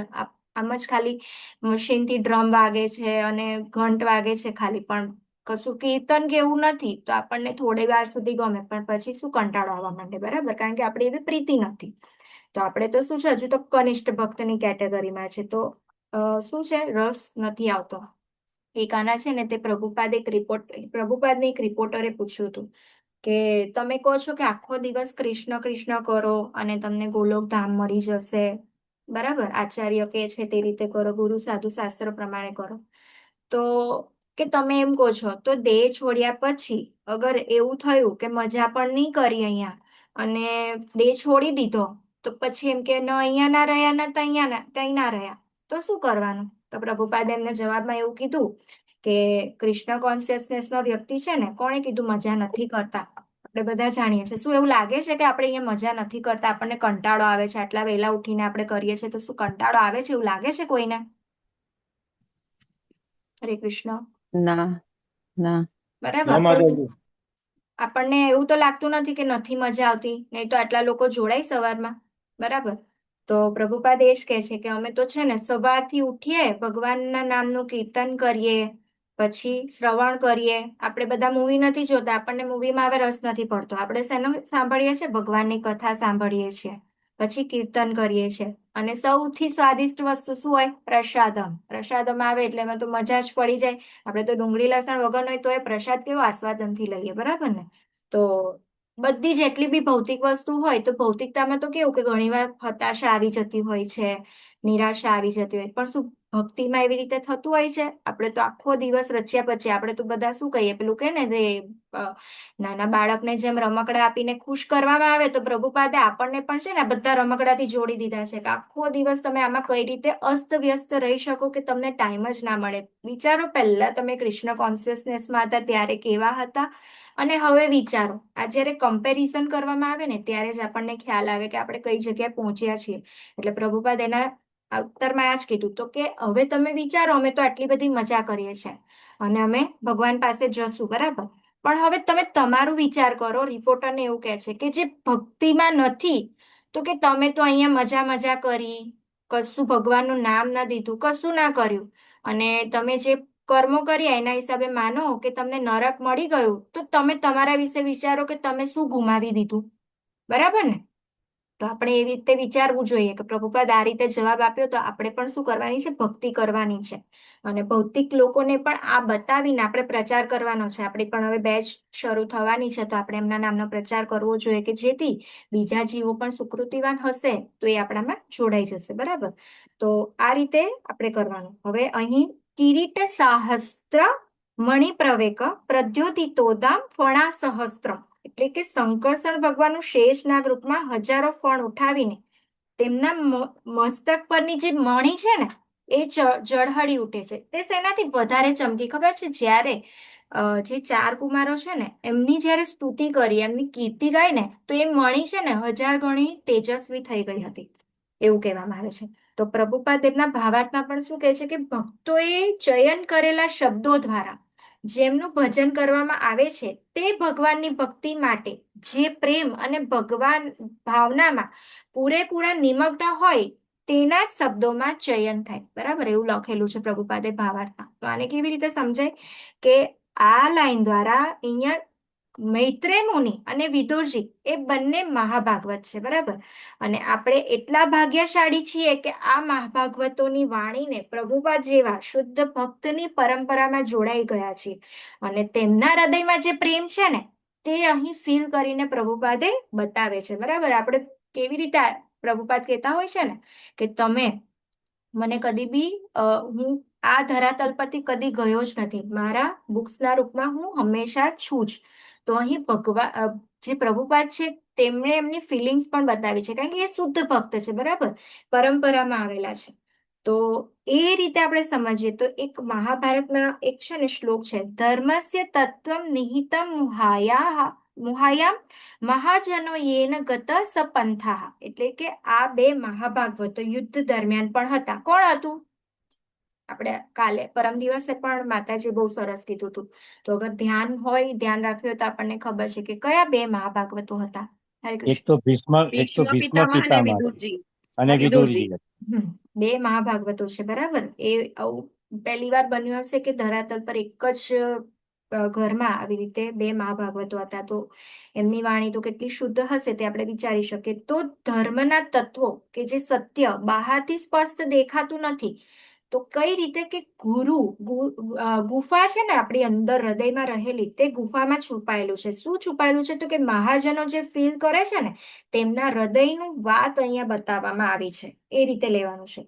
A: આમ જ ખાલી મશીનથી ડ્રમ વાગે છે અને ઘંટ વાગે છે ખાલી, પણ કશું કીર્તન કે એવું નથી. તો આપણને થોડી વાર સુધી ગમે, પણ પછી શું કંટાળો આવવા માંડે, બરાબર, કારણ કે આપણે એવી પ્રીતિ નથી. તો આપણે તો શું છે, હજુ તો કનિષ્ઠ ભક્તની કેટેગરીમાં છે, તો શું છે, રસ નથી આવતો. એક આના છે ને તે પ્રભુપાદને એક રિપોર્ટરે પૂછ્યું હતું કે તમે કહો છો કે આખો દિવસ કૃષ્ણ કૃષ્ણ કરો અને તમને ગોલોક ધામ મળી જશે, બરાબર, આચાર્ય કે છે તે રીતે કરો, ગુરુ સાધુ શાસ્ત્ર પ્રમાણે કરો. તો કે તમે એમ કહો છો, તો દેહ છોડ્યા પછી અગર એવું થયું કે મજા પણ નહીં કરી અહીંયા અને દેહ છોડી દીધો, તો પછી એમ કે ન અહીંયા ના રહ્યા ના ત્યાં ના રહ્યા, તો શું કરવાનું? તો પ્રભુપાદ એમને જવાબમાં એવું કીધું કે કૃષ્ણ કોન્શિયસનેસ નો વ્યક્તિ છે ને, કોણે કીધું મજા નથી કરતા? આપણે બધા જાણીએ છીએ. શું એવું લાગે છે કે આપણે અહીંયા મજા નથી કરતા, આપણને કંટાળો આવે છે, આટલા વહેલા ઉઠીને આપણે કરીએ છીએ, તો શું કંટાળો આવે છે એવું લાગે છે કોઈને? હરે કૃષ્ણ.
E: ના ના
A: બરાબર. આપણને એવું તો લાગતું નથી કે નથી મજા આવતી, નહીં તો આટલા લોકો જોડાય સવારમાં, બરાબર. તો પ્રભુપાદ એ જ કહે છે કે અમે તો છે ને સવારથી ઉઠીએ, ભગવાનના નામનું કીર્તન કરીએ, પછી શ્રવણ કરીએ. આપણે બધા મૂવી નથી જોતા, આપણને મૂવીમાં હવે રસ નથી પડતો. આપણે શેનો સાંભળીએ છીએ? ભગવાનની કથા સાંભળીએ છીએ, પછી કીર્તન કરીએ છીએ. અને સૌથી સ્વાદિષ્ટ વસ્તુ શું હોય? પ્રસાદમ. પ્રસાદમ આવે એટલે એમાં તો મજા જ પડી જાય. આપણે તો ડુંગળી લસણ વગર હોય તો એ પ્રસાદ કેવો આસ્વાદનથી લઈએ, બરાબર ને? તો બધી જેટલી બી ભૌતિક વસ્તુ હોય, તો ભૌતિકતામાં તો કેવું કે ઘણીવાર હતાશા આવી જતી હોય છે, નિરાશા આવી જતી હોય, પણ શું ભક્તિમાં એવી રીતે થતું હોય છે? આપણે તો આખો દિવસ રચ્યા પછી આપણે તો બધા શું કહીએ, પેલું કે ને નાના બાળકને જેમ રમકડા આપીને ખુશ કરવામાં આવે, તો પ્રભુપાદે આપણને પણ છે ને બધા રમકડાથી જોડી દીધા છે કે આખો દિવસ તમે આમાં કઈ રીતે અસ્ત વ્યસ્ત રહી શકો કે તમને ટાઈમ જ ના મળે. વિચારો, પહેલા તમે કૃષ્ણ કોન્શિયસનેસમાં હતા ત્યારે કેવા હતા, અને હવે વિચારો, આ જ્યારે કમ્પેરિઝન કરવામાં આવે ને ત્યારે જ આપણને ખ્યાલ આવે કે આપણે કઈ જગ્યાએ પહોંચ્યા છીએ. એટલે પ્રભુપાદ એના ઉત્તરમાં આ જ કીધું તો કે હવે તમે વિચારો, અમે તો આટલી બધી મજા કરીએ છીએ અને અમે ભગવાન પાસે જશું, બરાબર, પણ હવે તમે તમારું વિચાર કરો. રિપોર્ટરને એવું કહે છે કે જે ભક્તિમાં નથી, તો કે તમે તો અહીંયા મજા કરી, કશું ભગવાનનું નામ ના દીધું, કશું ના કર્યું, અને તમે જે કર્મો કર્યા એના હિસાબે માનો કે તમને નરક મળી ગયું, તો તમે તમારા વિશે વિચારો કે તમે શું ગુમાવી દીધું, બરાબર ને? તો આપણે એ રીતે વિચારવું જોઈએ કે પ્રભુપાદ આ રીતે જવાબ આપ્યો, તો આપણે પણ શું કરવાની છે? ભક્તિ કરવાની છે. અને ભૌતિક લોકોને પણ આ બતાવીને આપણે પ્રચાર કરવાનો છે. આપણી પણ હવે બેચ શરૂ થવાની છે, તો આપણે એમના નામનો પ્રચાર કરવો જોઈએ કે જેથી બીજા જીવો પણ સુકૃતિવાન હશે તો એ આપણામાં જોડાઈ જશે, બરાબર. તો આ રીતે આપણે કરવાનું. હવે અહીં કિરીટ સાહસ્ત્ર મણિપ્રવેક પ્રદ્યોતિતોદામ ફણા સહસ્ત્રમ, એટલે કે શંકરસણ ભગવાનનું શેષના રૂપમાં હજારો ફણ ઉઠાવીને તેમના મસ્તક પરની જે મણી છે ને એ ઝળહળી ઉઠે છે. તે શેનાથી વધારે ચમકી ખબર છે? જ્યારે જે 4 કુમારો છે ને એમની જ્યારે સ્તુતિ કરી, એમની કીર્તિ ગાઈ ને, તો એ મણી છે ને 1000 ગણી તેજસ્વી થઈ ગઈ હતી, એવું કહેવામાં આવે છે. તો પ્રભુપાદ એમના ભાવાર્થમાં પણ શું કહે છે કે ભક્તોએ ચયન કરેલા શબ્દો દ્વારા જેમનું ભજન કરવામાં આવે છે, તે ભગવાનની ભક્તિ માટે જે પ્રેમ અને ભગવાન ભાવનામાં પૂરેપૂરા નિમગ્ન હોય તેના જ શબ્દોમાં ચયન થાય, બરાબર, એવું લખેલું છે પ્રભુપાદે ભાવાર્થમાં. તો આને કેવી રીતે સમજાય કે આ લાઈન દ્વારા અહીંયા મૈત્રેય મુનિ અને વિદુરજી એ બંને મહાભાગવત છે, બરાબર. અને આપણે એટલા ભાગ્યશાળી છીએ કે આ મહાભાગવતોની વાણીને પ્રભુપાદ જેવા શુદ્ધ ભક્તની પરંપરામાં જોડાઈ ગયા છે, અને તેમના હૃદયમાં જે પ્રેમ છે ને તે અહીં ફીલ કરીને પ્રભુપાદે બતાવે છે, બરાબર. આપણે કેવી રીતે પ્રભુપાદ કહેતા હોય છે ને કે તમે મને કદી બી હું આ ધરાતલ પરથી કદી ગયો જ નથી, મારા બુક્સના રૂપમાં હું હંમેશા છું જ. તો અહીં ભગવાન જે પ્રભુપાદ છે તેમણે એમની ફિલિંગ્સ પણ બતાવી છે, કારણ કે એ શુદ્ધ ભક્ત છે, બરાબર, પરંપરામાં આવેલા છે. તો એ રીતે આપણે સમજીએ તો એક મહાભારતમાં એક છે ને શ્લોક છે, ધર્મસ્ય તત્વમ નિહિતમ મુહાયામ મહાજનો યેન ગત સપંથા, એટલે કે આ 2 મહાભાગવતો યુદ્ધ દરમિયાન પણ હતા. કોણ હતું? આપણે કાલે પરમ દિવસે પણ માતાજી બહુ સરસ કીધું હતું. તો અગર ધ્યાન હોય, ધ્યાન રાખ્યું હોય તો આપણને ખબર છે કે કયા બે મહાભાગવતો હતા. હરે
F: એક
A: કૃષ્ણ.
F: તો ભીષ્મ પિતામહ અને વિદુરજી.
A: બે મહાભાગવતો છે, બરાબર. એ આવું પહેલી વાર બન્યું હશે કે ધરાતલ પર એક જ ઘરમાં આવી રીતે બે મહાભાગવતો હતા. તો એમની વાણી તો કેટલી શુદ્ધ હશે તે આપણે વિચારી શકીએ. તો ધર્મના તત્વો કે જે સત્ય બહારથી સ્પષ્ટ દેખાતું નથી, તો કઈ રીતે કે ગુફા છે ને આપણી અંદર હૃદયમાં રહેલી, તે ગુફામાં છુપાયેલું છે. શું છુપાયેલું છે? તો કે મહાજનો જે ફીલ કરે છે ને, તેમના હૃદયનું વાત અહીંયા બતાવવામાં આવી છે. એ રીતે લેવાનું છે.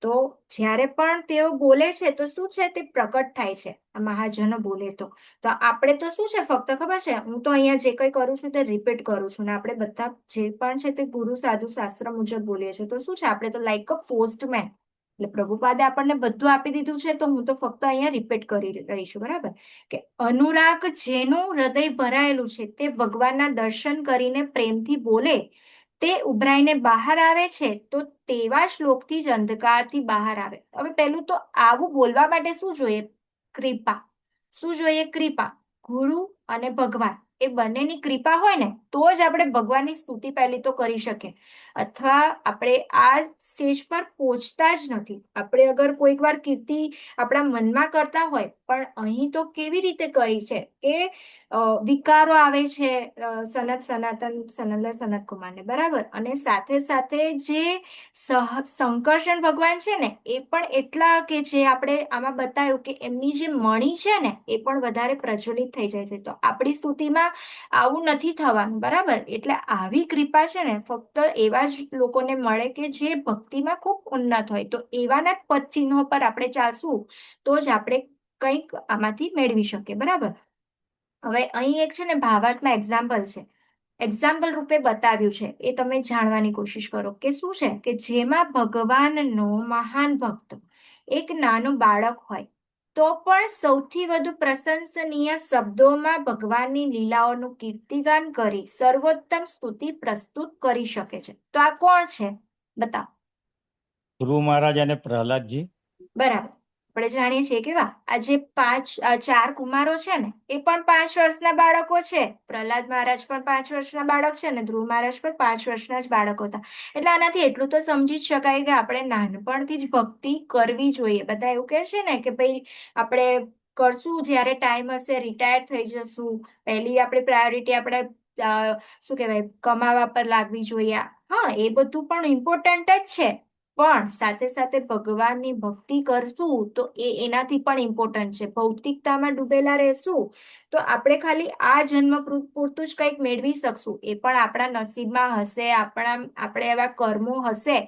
A: તો જ્યારે પણ તેઓ બોલે છે તો શું છે, તે પ્રકટ થાય છે. આ મહાજનો બોલે તો આપણે તો શું છે, ફક્ત ખબર છે, હું તો અહીંયા જે કંઈ કરું છું તે રિપીટ કરું છું ને આપણે બધા જે પણ છે તે ગુરુ સાધુ શાસ્ત્ર મુજબ બોલીએ છીએ. તો શું છે, આપણે તો લાઈક અ પોસ્ટમેન. એટલે પ્રભુપાદે આપણને બધું આપી દીધું છે, તો હું તો ફક્ત અહીંયા રિપીટ કરી રહી છું, બરાબર. કે અનુરાગ જેનું હૃદય ભરાયેલું છે તે ભગવાનના દર્શન કરીને પ્રેમથી બોલે, તે ઉભરાઈને બહાર આવે છે. તો તેવા શ્લોકથી જ અંધકારથી બહાર આવે. હવે પહેલું તો આવું બોલવા માટે શું જોઈએ? કૃપા. શું જોઈએ? કૃપા. ગુરુ અને ભગવાન એ બંનેની કૃપા હોય ને તો જ આપણે ભગવાનની સ્તુતિ પહેલી તો કરી શકીએ. અથવા આપણે આ સ્ટેજ પર પહોંચતા જ નથી. આપણે અગર કોઈક વાર કીર્તિ આપણા મનમાં કરતા હોય, પણ અહીં તો કેવી રીતે કરી છે કે વિકારો આવે છે સનત કુમારને, બરાબર. અને સાથે સાથે જે શંકરશન ભગવાન છે ને એ પણ એટલા કે જે આપણે આમાં બતાવ્યું કે એમની જે મણી છે ને એ પણ વધારે પ્રજ્વલિત થઈ જાય છે. તો આપણી સ્તુતિમાં આવું નથી થવાનું, બરાબર. એટલે આવી કૃપા છે ને ફક્ત એવા જ લોકોને મળે કે જે ભક્તિમાં ખૂબ ઉન્નત હોય. તો એવાના જ પદ ચિહ્નો પર આપણે ચાલશું તો જ આપણે કંઈક આમાંથી મેળવી શકીએ, બરાબર. હવે અહીં એક છે ને ભાવાર્થમાં એક્ઝામ્પલ છે, એક્ઝામ્પલ રૂપે બતાવ્યું છે. એ તમે જાણવાની કોશિશ કરો કે શું છે, કે જેમાં ભગવાનનો મહાન ભક્ત એક નાનું બાળક હોય તો પણ સૌથી વધુ પ્રશંસનીય શબ્દોમાં ભગવાનની લીલાઓનું કીર્તિગાન કરી સર્વોત્તમ સ્તુતિ પ્રસ્તુત કરી શકે છે. તો આ કોણ છે? બતાવો.
F: ધ્રુવ મહારાજ અને પ્રહલાદજી.
A: બરાબર. આપણે જાણીએ છીએ કેવા આ જે ચાર કુમારો છે ને એ પણ 5 વર્ષના બાળકો છે. પ્રહલાદ મહારાજ પણ 5 વર્ષના બાળક છે ને ધ્રુવ મહારાજ પણ 5 વર્ષના જ બાળકો હતા. એટલે આનાથી એટલું તો સમજી જ શકાય કે આપણે નાનપણથી જ ભક્તિ કરવી જોઈએ. બધા એવું કહે છે ને કે ભાઈ આપણે કરશું જ્યારે ટાઈમ હશે, રિટાયર થઈ જશું, પહેલી આપણી પ્રાયોરિટી આપણે શું કહેવાય કમાવા પર લાગવી જોઈએ. હા, એ બધું પણ ઇમ્પોર્ટન્ટ જ છે, પણ સાથે સાથે ભગવાનની ભક્તિ કરશું તો એનાથી પણ ઇમ્પોર્ટન્ટ છે. ભૌતિકતામાં ડૂબેલા રહેશું તો આપણે ખાલી આ જન્મ પૂરતું જ કંઈક મેળવી શકશું. એ પણ આપણા નસીબમાં હશે, આપણે એવા કર્મો હશે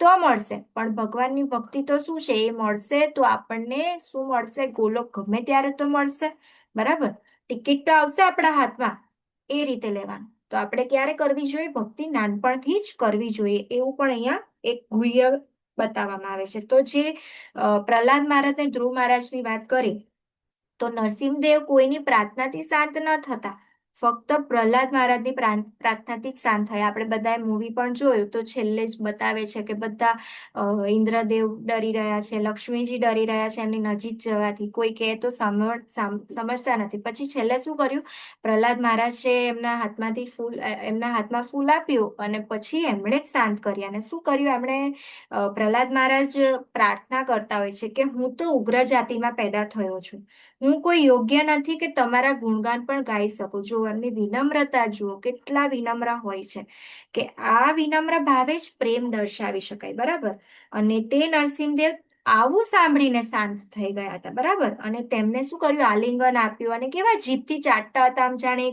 A: તો મળશે. પણ ભગવાનની ભક્તિ તો શું છે, એ મળશે તો આપણને શું મળશે? ગોલોક ગમે ત્યારે તો મળશે, બરાબર. ટિકિટ તો આવશે આપણા હાથમાં. એ રીતે લેવાનું. તો આપણે ક્યારે કરવી જોઈએ? ભક્તિ નાનપણથી જ કરવી જોઈએ. એવું પણ અહીંયા એક ગુહ્ય બતાવવામાં આવે છે. તો જે પ્રહલાદ મહારાજ ને ધ્રુવ મહારાજની વાત કરી, તો નરસિંહદેવ કોઈની પ્રાર્થનાથી શાંત ન થતા, ફક્ત પ્રહલાદ મહારાજની પ્રાર્થનાથી જ શાંત થયા. આપણે બધાએ મૂવી પણ જોયું તો છેલ્લે જ બતાવે છે કે બધા ઇન્દ્રદેવ ડરી રહ્યા છે, લક્ષ્મીજી ડરી રહ્યા છે એમની નજીક જવાથી. કોઈ કહે તો સમજતા નથી. પછી છેલ્લે શું કર્યું? પ્રહલાદ મહારાજે એમના હાથમાં ફૂલ આપ્યું અને પછી એમણે જ શાંત કર્યા. અને શું કર્યું એમણે? પ્રહલાદ મહારાજ પ્રાર્થના કરતા હોય છે કે હું તો ઉગ્ર જાતિમાં પેદા થયો છું, હું કોઈ યોગ્ય નથી કે તમારા ગુણગાન પણ ગાઈ શકું. જો એમની વિનમ્રતા જુઓ, કેટલા વિનમ્ર હોય છે, કે આ વિનમ્ર ભાવે જ પ્રેમ દર્શાવી શકાય, બરાબર. અને તે નરસિંહદેવ આવું સાંભળીને શાંત થઈ ગયા હતા, બરાબર. અને તેમને શું કર્યું? આલિંગન આપ્યું. અને કેવા જીભથી ચાટતા હતા, આમ જાણે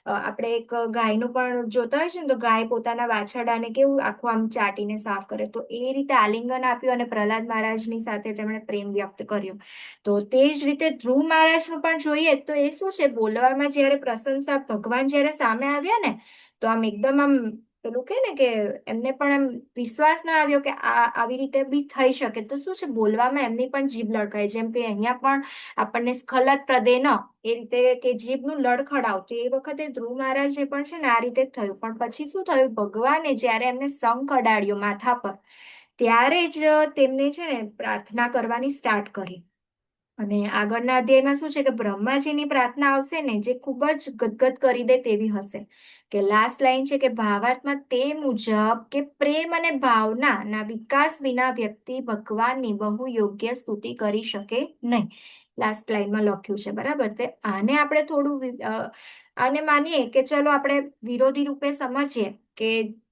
A: આપણે એક ગાયનું પણ જોતા હોય છે ને તો ગાય પોતાના વાછરડાને કેવું આખું આમ ચાટીને સાફ કરે, તો એ રીતે આલિંગન આપ્યું અને પ્રહલાદ મહારાજની સાથે તેમણે પ્રેમ વ્યક્ત કર્યો. તો તે જ રીતે ધ્રુવ મહારાજનું પણ જોઈએ તો એ શું છે, બોલવામાં જ્યારે પ્રશંસા, ભગવાન જ્યારે સામે આવ્યા ને તો આમ એકદમ આમ પેલું કે ને કે એમને પણ એમ વિશ્વાસ ના આવ્યો કે આવી રીતે બી થઈ શકે. તો શું છે, બોલવામાં એમની પણ જીભ લડકાય. જેમ કે અહીંયા પણ આપણને સ્ખલત પ્રદે ન એ રીતે કે જીભનું લડખડાવતું, એ વખતે ધ્રુવ મહારાજે પણ છે ને આ રીતે જ થયું. પણ પછી શું થયું? ભગવાને જ્યારે એમને શંખ અડાડ્યો માથા પર, ત્યારે જ તેમને છે ને પ્રાર્થના કરવાની સ્ટાર્ટ કરી. અને આગળના અધ્યાયમાં શું છે કે બ્રહ્માજીની પ્રાર્થના આવશે ને જે ખૂબ જ ગદગદ કરી દે તેવી હશે. કે લાસ્ટ લાઈન છે કે ભાવાર્થમાં તે મુજબ કે પ્રેમ અને ભાવનાના વિકાસ વિના વ્યક્તિ ભગવાનની બહુ યોગ્ય સ્તુતિ કરી શકે નહીં. લાસ્ટ લાઈનમાં લખ્યું છે, બરાબર. તે આને આપણે થોડું આને માનીએ કે ચલો આપણે વિરોધી રૂપે સમજીએ કે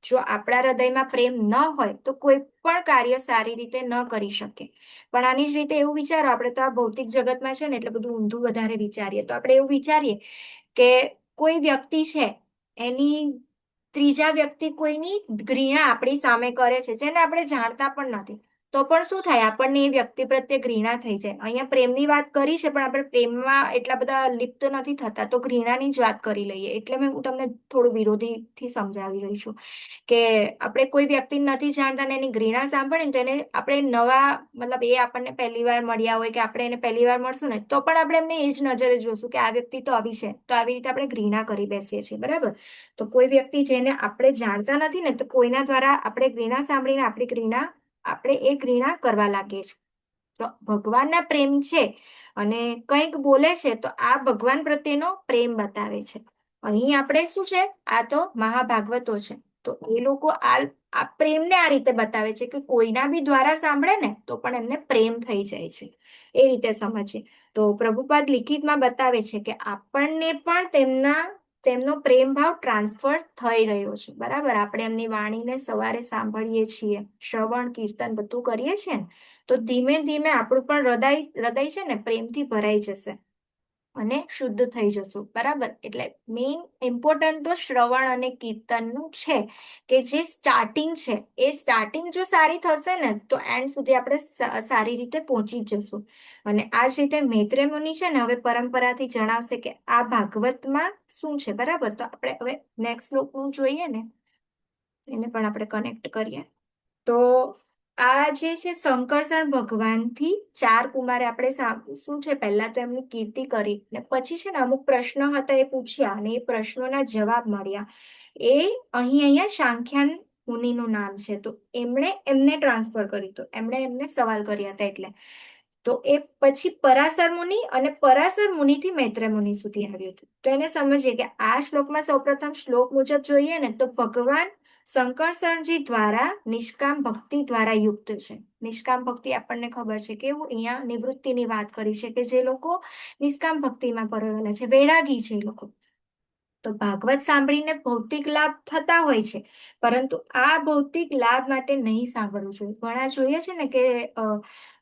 A: જો આપણા હૃદયમાં પ્રેમ ન હોય તો કોઈ પણ કાર્ય સારી રીતે ન કરી શકે. પણ આની જ રીતે એવું વિચારો, આપણે તો આ ભૌતિક જગતમાં છે ને એટલે બધું ઊંધું વધારે વિચારીએ. તો આપણે એવું વિચારીએ કે કોઈ વ્યક્તિ છે એની ત્રીજા વ્યક્તિ કોઈની ઘૃણા આપણી સામે કરે છે જેને આપણે જાણતા પણ નથી, તો પણ શું થાય, આપણને એ વ્યક્તિ પ્રત્યે ઘૃણા થઈ જાય. અહીંયા પ્રેમની વાત કરી છે પણ આપણે પ્રેમમાં એટલા બધા લિપ્ત નથી થતા, તો ઘૃણાની જ વાત કરી લઈએ. એટલે હું તમને થોડું વિરોધીથી સમજાવી રહી છું કે આપણે કોઈ વ્યક્તિને નથી જાણતા ને એની ઘૃણા સાંભળીને તો એને આપણે નવા મતલબ એ આપણને પહેલી વાર મળ્યા હોય કે આપણે એને પહેલી વાર મળશું ને તો પણ આપણે એમને એ જ નજરે જોશું કે આ વ્યક્તિ તો આવી છે, તો આવી રીતે આપણે ઘૃણા કરી બેસીએ છીએ, બરાબર. તો કોઈ વ્યક્તિ જેને આપણે જાણતા નથી ને તો કોઈના દ્વારા આપણે ઘૃણા સાંભળીને આપણે એ ઘૃણા કરવા લાગીએ છીએ. તો ભગવાનના પ્રેમ છે અને કંઈક બોલે છે તો આ ભગવાન પ્રત્યેનો પ્રેમ બતાવે છે. અહીં આપણે શું છે, આ તો મહાભાગવતો છે, તો એ લોકો આ પ્રેમને આ રીતે બતાવે છે કે કોઈના બી દ્વારા સાંભળે ને તો પણ એમને પ્રેમ થઈ જાય છે. એ રીતે સમજીએ તો પ્રભુપાદ લિખિતમાં બતાવે છે કે આપણને પણ તેમનો પ્રેમ ભાવ ટ્રાન્સફર થઈ રહ્યો છે, બરાબર. આપણે એમની વાણીને સવારે સાંભળીએ છીએ, શ્રવણ કીર્તન બધું કરીએ છીએ ને, તો ધીમે ધીમે આપણું પણ હૃદય છે ને પ્રેમથી ભરાઈ જશે અને શુદ્ધ થઈ જશું, બરાબર. એટલે મેઇન ઇમ્પોર્ટન્ટ તો શ્રવણ અને કીર્તનનું છે કે જે સ્ટાર્ટિંગ છે એ સ્ટાર્ટિંગ જો સારી થશે ને તો એન્ડ સુધી આપણે સારી રીતે પહોંચી જ જશું. અને આ જ રીતે મૈત્રેય મુનિ છે ને હવે પરંપરાથી જણાવશે કે આ ભાગવતમાં શું છે, બરાબર. તો આપણે હવે નેક્સ્ટ શ્લોકનું જોઈએ ને, એને પણ આપણે કનેક્ટ કરીએ. તો આ જે છે શંકરસણ ભગવાનથી 4 કુમારે આપણે શું છે પહેલા તો એમની કીર્તિ કરી ને પછી છે ને અમુક પ્રશ્નો હતા એ પૂછ્યા અને એ પ્રશ્નોના જવાબ મળ્યા. એ અહીંયા સાંખ્યાન મુનિનું નામ છે, તો એમને ટ્રાન્સફર કર્યું, તો એમને સવાલ કર્યા હતા. એટલે તો એ પછી પરાશર મુનિ અને પરાશર મુનિથી મૈત્રેય મુનિ સુધી આવ્યું હતું. તો એને સમજીએ કે આ શ્લોકમાં સૌપ્રથમ શ્લોક મુજબ જોઈએ ને તો ભગવાન શંકરસણજી દ્વારા નિષ્કામ ભક્તિ દ્વારા યુક્ત છે. નિષ્કામ ભક્તિ આપણને ખબર છે કેવું, અહીંયા નિવૃત્તિની વાત કરી છે કે જે લોકો નિષ્કામ ભક્તિમાં પરોવેલા છે, વૈરાગી છે એ લોકો. તો ભાગવત સાંભળીને ભૌતિક લાભ થતા હોય છે, પરંતુ આ ભૌતિક લાભ માટે નહીં સાંભળવું જોઈએ. ઘણા જોઈએ છે ને કે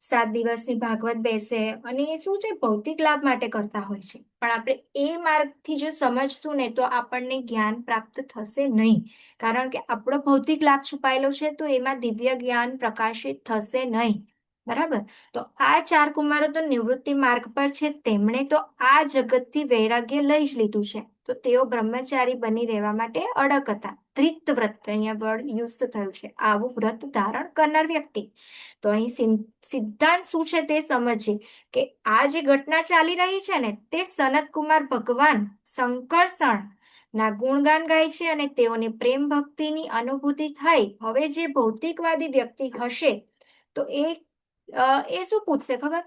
A: 7 દિવસની ભાગવત બેસે અને એ શું છે ભૌતિક લાભ માટે કરતા હોય છે, પણ આપણે એ માર્ગથી જો સમજશું ને તો આપણને જ્ઞાન પ્રાપ્ત થશે નહીં, કારણ કે આપણો ભૌતિક લાભ છુપાયેલો છે તો એમાં દિવ્ય જ્ઞાન પ્રકાશિત થશે નહીં, બરાબર. તો આ 4 કુમારો તો નિવૃત્તિ માર્ગ પર છે, તેમણે તો આ જગતથી વૈરાગ્ય લઈ જ લીધું છે, તો તેઓ બ્રહ્મચારી બની રહેવા માટે અડગ હતા. ધૃત વ્રત અહીંયા વર્ડ યુઝ થયું છે, આવું વ્રત ધારણ કરનાર વ્યક્તિ. તો અહીં સિદ્ધાંત શું છે તે સમજીએ કે આ જે ઘટના ચાલી રહી છે ને તે સનત કુમાર ભગવાન શંકરસણ ના ગુણગાન ગાય છે અને તેઓની પ્રેમ ભક્તિની અનુભૂતિ થઈ. હવે જે ભૌતિકવાદી વ્યક્તિ હશે તો એ શું પૂછશે ખબર,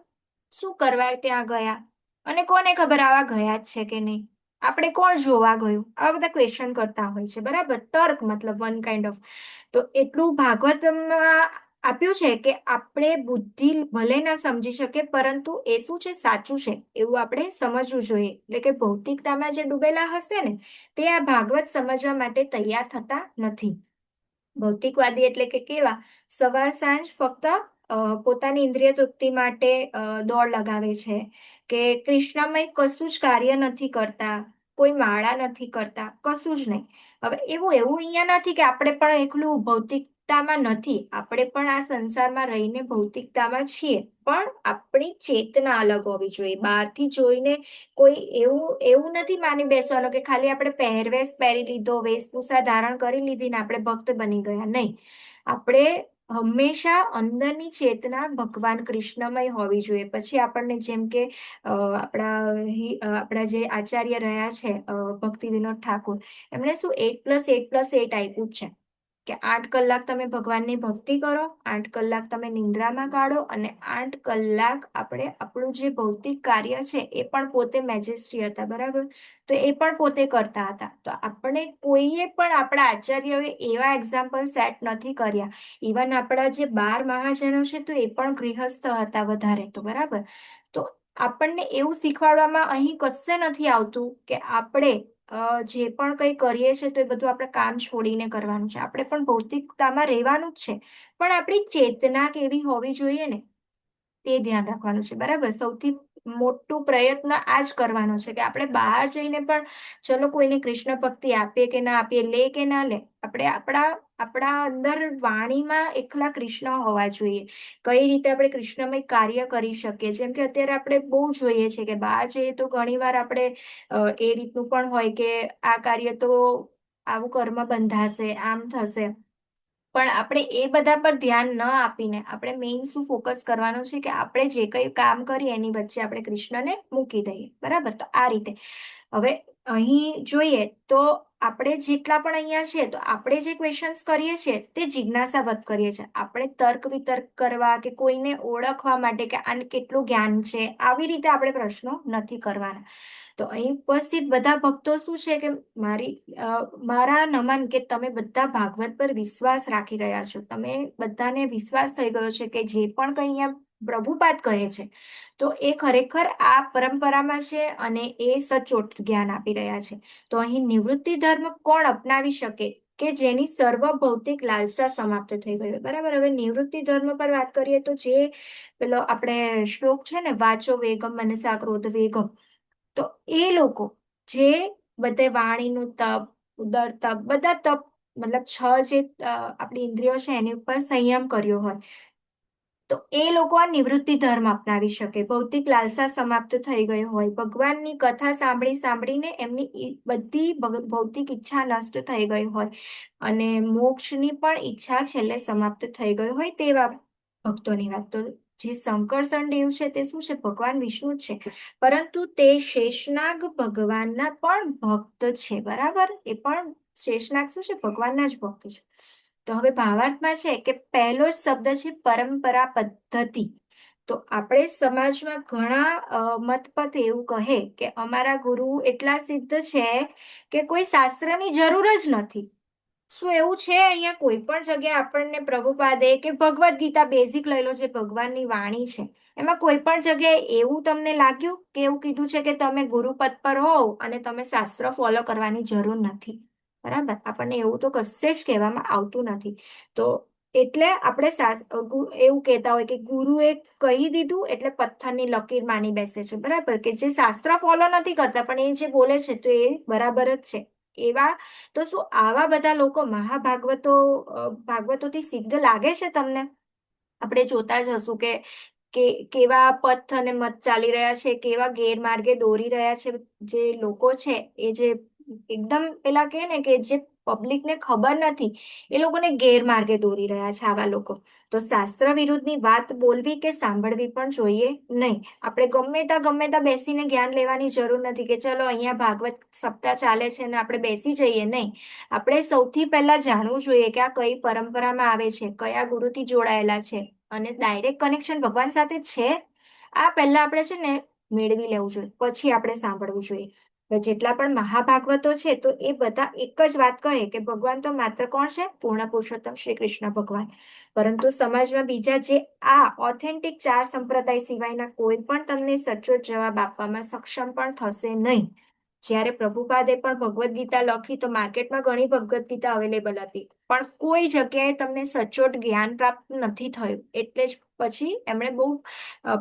A: શું કરવા ત્યાં ગયા અને કોને ખબર આવા ગયા જ છે કે નહીં, આપણે કોણ જોવા ગયું, આવા બધા ક્વેશ્ચન કરતા હોય છે, બરાબર. તર્ક મતલબ વન કાઇન્ડ ઓફ. તો એટલું ભાગવતમાં આપ્યું છે કે આપણે બુદ્ધિ ભલે ના સમજી શકે પરંતુ એ શું છે સાચું છે એવું આપણે સમજવું જોઈએ. એટલે કે ભૌતિકતામાં જે ડૂબેલા હશે ને તે આ ભાગવત સમજવા માટે તૈયાર થતા નથી. ભૌતિકવાદી એટલે કે કેવા, સવાર સાંજ ફક્ત પોતાની ઇન્દ્રિય તૃપ્તિ માટે દોડ લગાવે છે કે કૃષ્ણમય કશું જ કાર્ય નથી કરતા, કોઈ માળા નથી કરતા, કશું જ નહીં. હવે એવું અહીંયા નથી કે આપણે પણ એકલું ભૌતિકતામાં નથી, આપણે પણ આ સંસારમાં રહીને ભૌતિકતામાં છીએ, પણ આપણી ચેતના અલગ હોવી જોઈએ. બહારથી જોઈને કોઈ એવું નથી માની બેસવાનું કે ખાલી આપણે પહેરવેશ પહેરી લીધો, વેશભૂષા ધારણ કરી લીધી ને આપણે ભક્ત બની ગયા, નહીં. આપણે હંમેશા અંદરની ચેતના ભગવાન કૃષ્ણમય હોવી જોઈએ. પછી આપણને જેમ કે આપણા જે આચાર્ય રહ્યા છે ભક્તિ વિનોદ ઠાકોર, એમણે શું 8+8+8 આપ્યું છે. કે 8 કલાક તમે ભગવાનની ભક્તિ કરો, 8 કલાક તમે નિંદ્રામાં કાઢો અને 8 કલાક આપણે આપણું જે ભૌતિક કાર્ય છે એ પણ પોતે મેજેસ્ટ્રી હતા, બરાબર? તો એ પણ પોતે કરતા હતા. તો આપણે કોઈએ પણ આપણા આચાર્યોએ એવા એક્ઝામ્પલ સેટ નથી કર્યા. ઇવન આપણા જે 12 મહાજનો છે તો એ પણ ગૃહસ્થ હતા વધારે તો, બરાબર? તો આપણને એવું શીખવાડવામાં અહીં કશે નથી આવતું કે આપણે જે પણ કંઈ કરીએ છીએ તો એ બધું આપણે કામ છોડીને કરવાનું છે. આપણે પણ ભૌતિકતામાં રહેવાનું જ છે, પણ આપણી ચેતના કેવી હોવી જોઈએ ને તે ધ્યાન રાખવાનું છે, બરાબર? સૌથી મોટું પ્રયત્ન આ જ કરવાનો છે કે આપણે બહાર જઈને પણ ચલો કોઈને કૃષ્ણ ભક્તિ આપીએ કે ના આપીએ, લે કે ના લે, આપણે આપણા અંદર વાણીમાં એકલા કૃષ્ણ હોવા જોઈએ. કઈ રીતે આપણે કૃષ્ણમય કાર્ય કરી શકીએ? જેમ કે અત્યારે આપણે બહુ જોઈએ છે કે બહાર જઈએ તો ઘણી વાર આપણે એ રીતનું પણ હોય કે આ કાર્ય તો આવું કર્મ બંધાશે, આમ થશે, પણ આપણે એ બધા પર ધ્યાન ન આપીને આપણે મેઇન શું ફોકસ કરવાનું છે કે આપણે જે કંઈ કામ કરીએ એની વચ્ચે આપણે કૃષ્ણને મૂકી દઈએ, બરાબર? તો આ રીતે હવે અહીં જોઈએ તો આપણે જેટલા પણ અહીંયા છે તો આપણે જે ક્વેશ્ચન્સ કરીએ છીએ તે જિજ્ઞાસાવત કરીએ છીએ. આપણે તર્ક વિતર્ક કરવા કે કોઈને ઓળખવા માટે કે આને કેટલું જ્ઞાન છે આવી રીતે આપણે પ્રશ્નો નથી કરવાના. તો અહીં ઉપસ્થિત બધા ભક્તો શું છે કે મારા નમન કે તમે બધા ભાગવત પર વિશ્વાસ રાખી રહ્યા છો. તમે બધાને વિશ્વાસ થઈ ગયો છે કે જે પણ કંઈ અહીંયા પ્રભુપાદ કહે છે તો એ ખરેખર આ પરંપરામાં છે અને એ સચોટ જ્ઞાન આપી રહ્યા છે. તો અહીં નિવૃત્તિ ધર્મ કોણ અપનાવી શકે કે જેની સર્વ ભૌતિક લાલસા સમાપ્ત થઈ ગઈ હોય, બરાબર? હવે નિવૃત્તિ ધર્મ પર વાત કરીએ તો જે પેલો આપણે શ્લોક છે ને, વાચો વેગમ મનસા ક્રોધ વેગમ, તો એ લોકો જે બધે વાણીનું તપ, ઉદર તપ, બધા તપ મતલબ 6 જે આપણી ઇન્દ્રિયો છે એની ઉપર સંયમ કર્યો હોય તો એ લોકો આ નિવૃત્તિ ધર્મ અપનાવી શકે. ભૌતિક લાલસા સમાપ્ત થઈ ગઈ હોય, ભગવાનની કથા સાંભળીને એમની બધી ભૌતિક ઈચ્છા નષ્ટ થઈ ગઈ હોય અને મોક્ષની પણ ઈચ્છા છેલ્લે સમાપ્ત થઈ ગઈ હોય તેવા ભક્તોની વાત. તો જે શંકરસણ દેવ છે તે શું છે? ભગવાન વિષ્ણુ જ છે, પરંતુ તે શેષનાગ ભગવાનના પણ ભક્ત છે, બરાબર? એ પણ શેષનાગ શું છે? ભગવાનના જ ભક્ત છે. તો હવે ભાવાર્થમાં છે કે પહેલો જ શબ્દ છે પરંપરા પદ્ધતિ. તો આપણે સમાજમાં ઘણા મતપથ એવું કહે કે અમારા ગુરુ એટલા સિદ્ધ છે કે કોઈ શાસ્ત્રની જરૂર જ નથી. શું એવું છે? અહીંયા કોઈ પણ જગ્યાએ આપણને પ્રભુપાદે કે ભગવદ્ ગીતા બેઝિક લઈ લો, જે ભગવાનની વાણી છે, એમાં કોઈ પણ જગ્યાએ એવું તમને લાગ્યું કે એવું કીધું છે કે તમે ગુરુપદ પર હોવ અને તમે શાસ્ત્ર ફોલો કરવાની જરૂર નથી, બરાબર? આપણને એવું તો કશે જ કહેવામાં આવતું નથી. તો એટલે આપણે એવું કહેતા હોય કે ગુરુએ કહી દીધું એટલે પથ્થરની લકીર માની બેસે છે, બરાબર? કે જે શાસ્ત્ર ફોલો નથી કરતા પણ એ જે બોલે છે તો એ બરાબર જ છે. એવા તો શું આવા બધા લોકો ભાગવતોથી સિદ્ધ લાગે છે તમને? આપણે જોતા જ હશું કે કેવા પથ અને મત ચાલી રહ્યા છે, કેવા ગેરમાર્ગે દોરી રહ્યા છે જે લોકો છે, એ જે એકદમ પેલા કહે ને કે જે પબ્લિકને ખબર નથી એ લોકોને ગેરમાર્ગે દોરી રહ્યા છે આવા લોકો. તો શાસ્ત્ર વિરુદ્ધની વાત બોલવી કે સાંભળવી પણ જોઈએ નહીં. આપણે ગમે ત્યાં બેસીને જ્ઞાન લેવાની જરૂર નથી કે ચલો અહીંયા ભાગવત સપ્તાહ ચાલે છે ને આપણે બેસી જઈએ, નહીં. આપણે સૌથી પહેલા જાણવું જોઈએ કે આ કઈ પરંપરામાં આવે છે, કયા ગુરુથી જોડાયેલા છે અને ડાયરેક્ટ કનેક્શન ભગવાન સાથે છે. આ પહેલા આપણે છે ને મેળવી લેવું જોઈએ, પછી આપણે સાંભળવું જોઈએ. જેટલા પણ મહાભાગવતો છે તો એ બધા એક જ વાત કહે કે ભગવાન તો માત્ર કોણ છે? પૂર્ણ પુરુષોત્તમ શ્રી કૃષ્ણ ભગવાન. પરંતુ સમાજમાં બીજા જે આ ઓથેન્ટિક 4 સંપ્રદાય સિવાયના કોઈ પણ તમને સચોટ જવાબ આપવામાં સક્ષમ પણ થશે નહીં. જ્યારે પ્રભુપાદે પણ ભગવદ્ ગીતા લખી તો માર્કેટમાં ઘણી ભગવદ્ ગીતા અવેલેબલ હતી, પણ કોઈ જગ્યાએ તમને સચોટ જ્ઞાન પ્રાપ્ત નથી થયું. એટલે જ પછી એમણે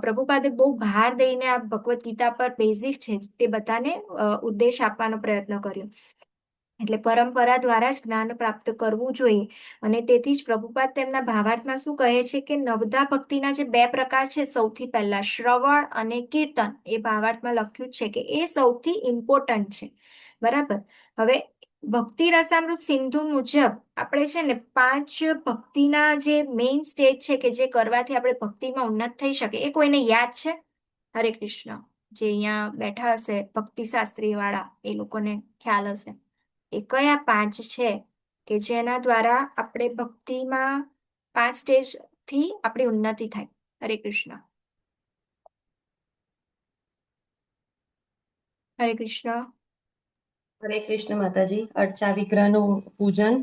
A: પ્રભુપાદે બહુ ભાર દઈને આ ભગવદ્ ગીતા પર બેઝિક છે તે બધાને ઉદ્દેશ આપવાનો પ્રયત્ન કર્યો. એટલે પરંપરા દ્વારા જ જ્ઞાન પ્રાપ્ત કરવું જોઈએ. અને તેથી જ પ્રભુપાદ તેમના ભાવાર્થમાં શું કહે છે કે નવધા ભક્તિના જે 2 પ્રકાર છે, સૌથી પહેલા શ્રવણ અને કીર્તન, એ ભાવાર્થમાં લખ્યું છે કે એ સૌથી ઇમ્પોર્ટન્ટ છે, બરાબર? હવે ભક્તિ રસામૃત સિંધુ મુજબ આપણે છે ને 5 ભક્તિના જે મેઇન સ્ટેજ છે કે જે કરવાથી આપણે ભક્તિમાં ઉન્નત થઈ શકે, એ કોઈને યાદ છે? હરે કૃષ્ણ. જે અહીંયા બેઠા હશે ભક્તિ શાસ્ત્રી વાળા, એ લોકોને ખ્યાલ હશે. એ કયા 5 છે? કે જેના દ્વારા આપણે ભક્તિમાં 5 સ્ટેજથી આપણી ઉન્નતિ થાય. હરે કૃષ્ણ. હરે કૃષ્ણ.
N: હરે કૃષ્ણ માતાજી. અર્ચા વિગ્રહનું પૂજન,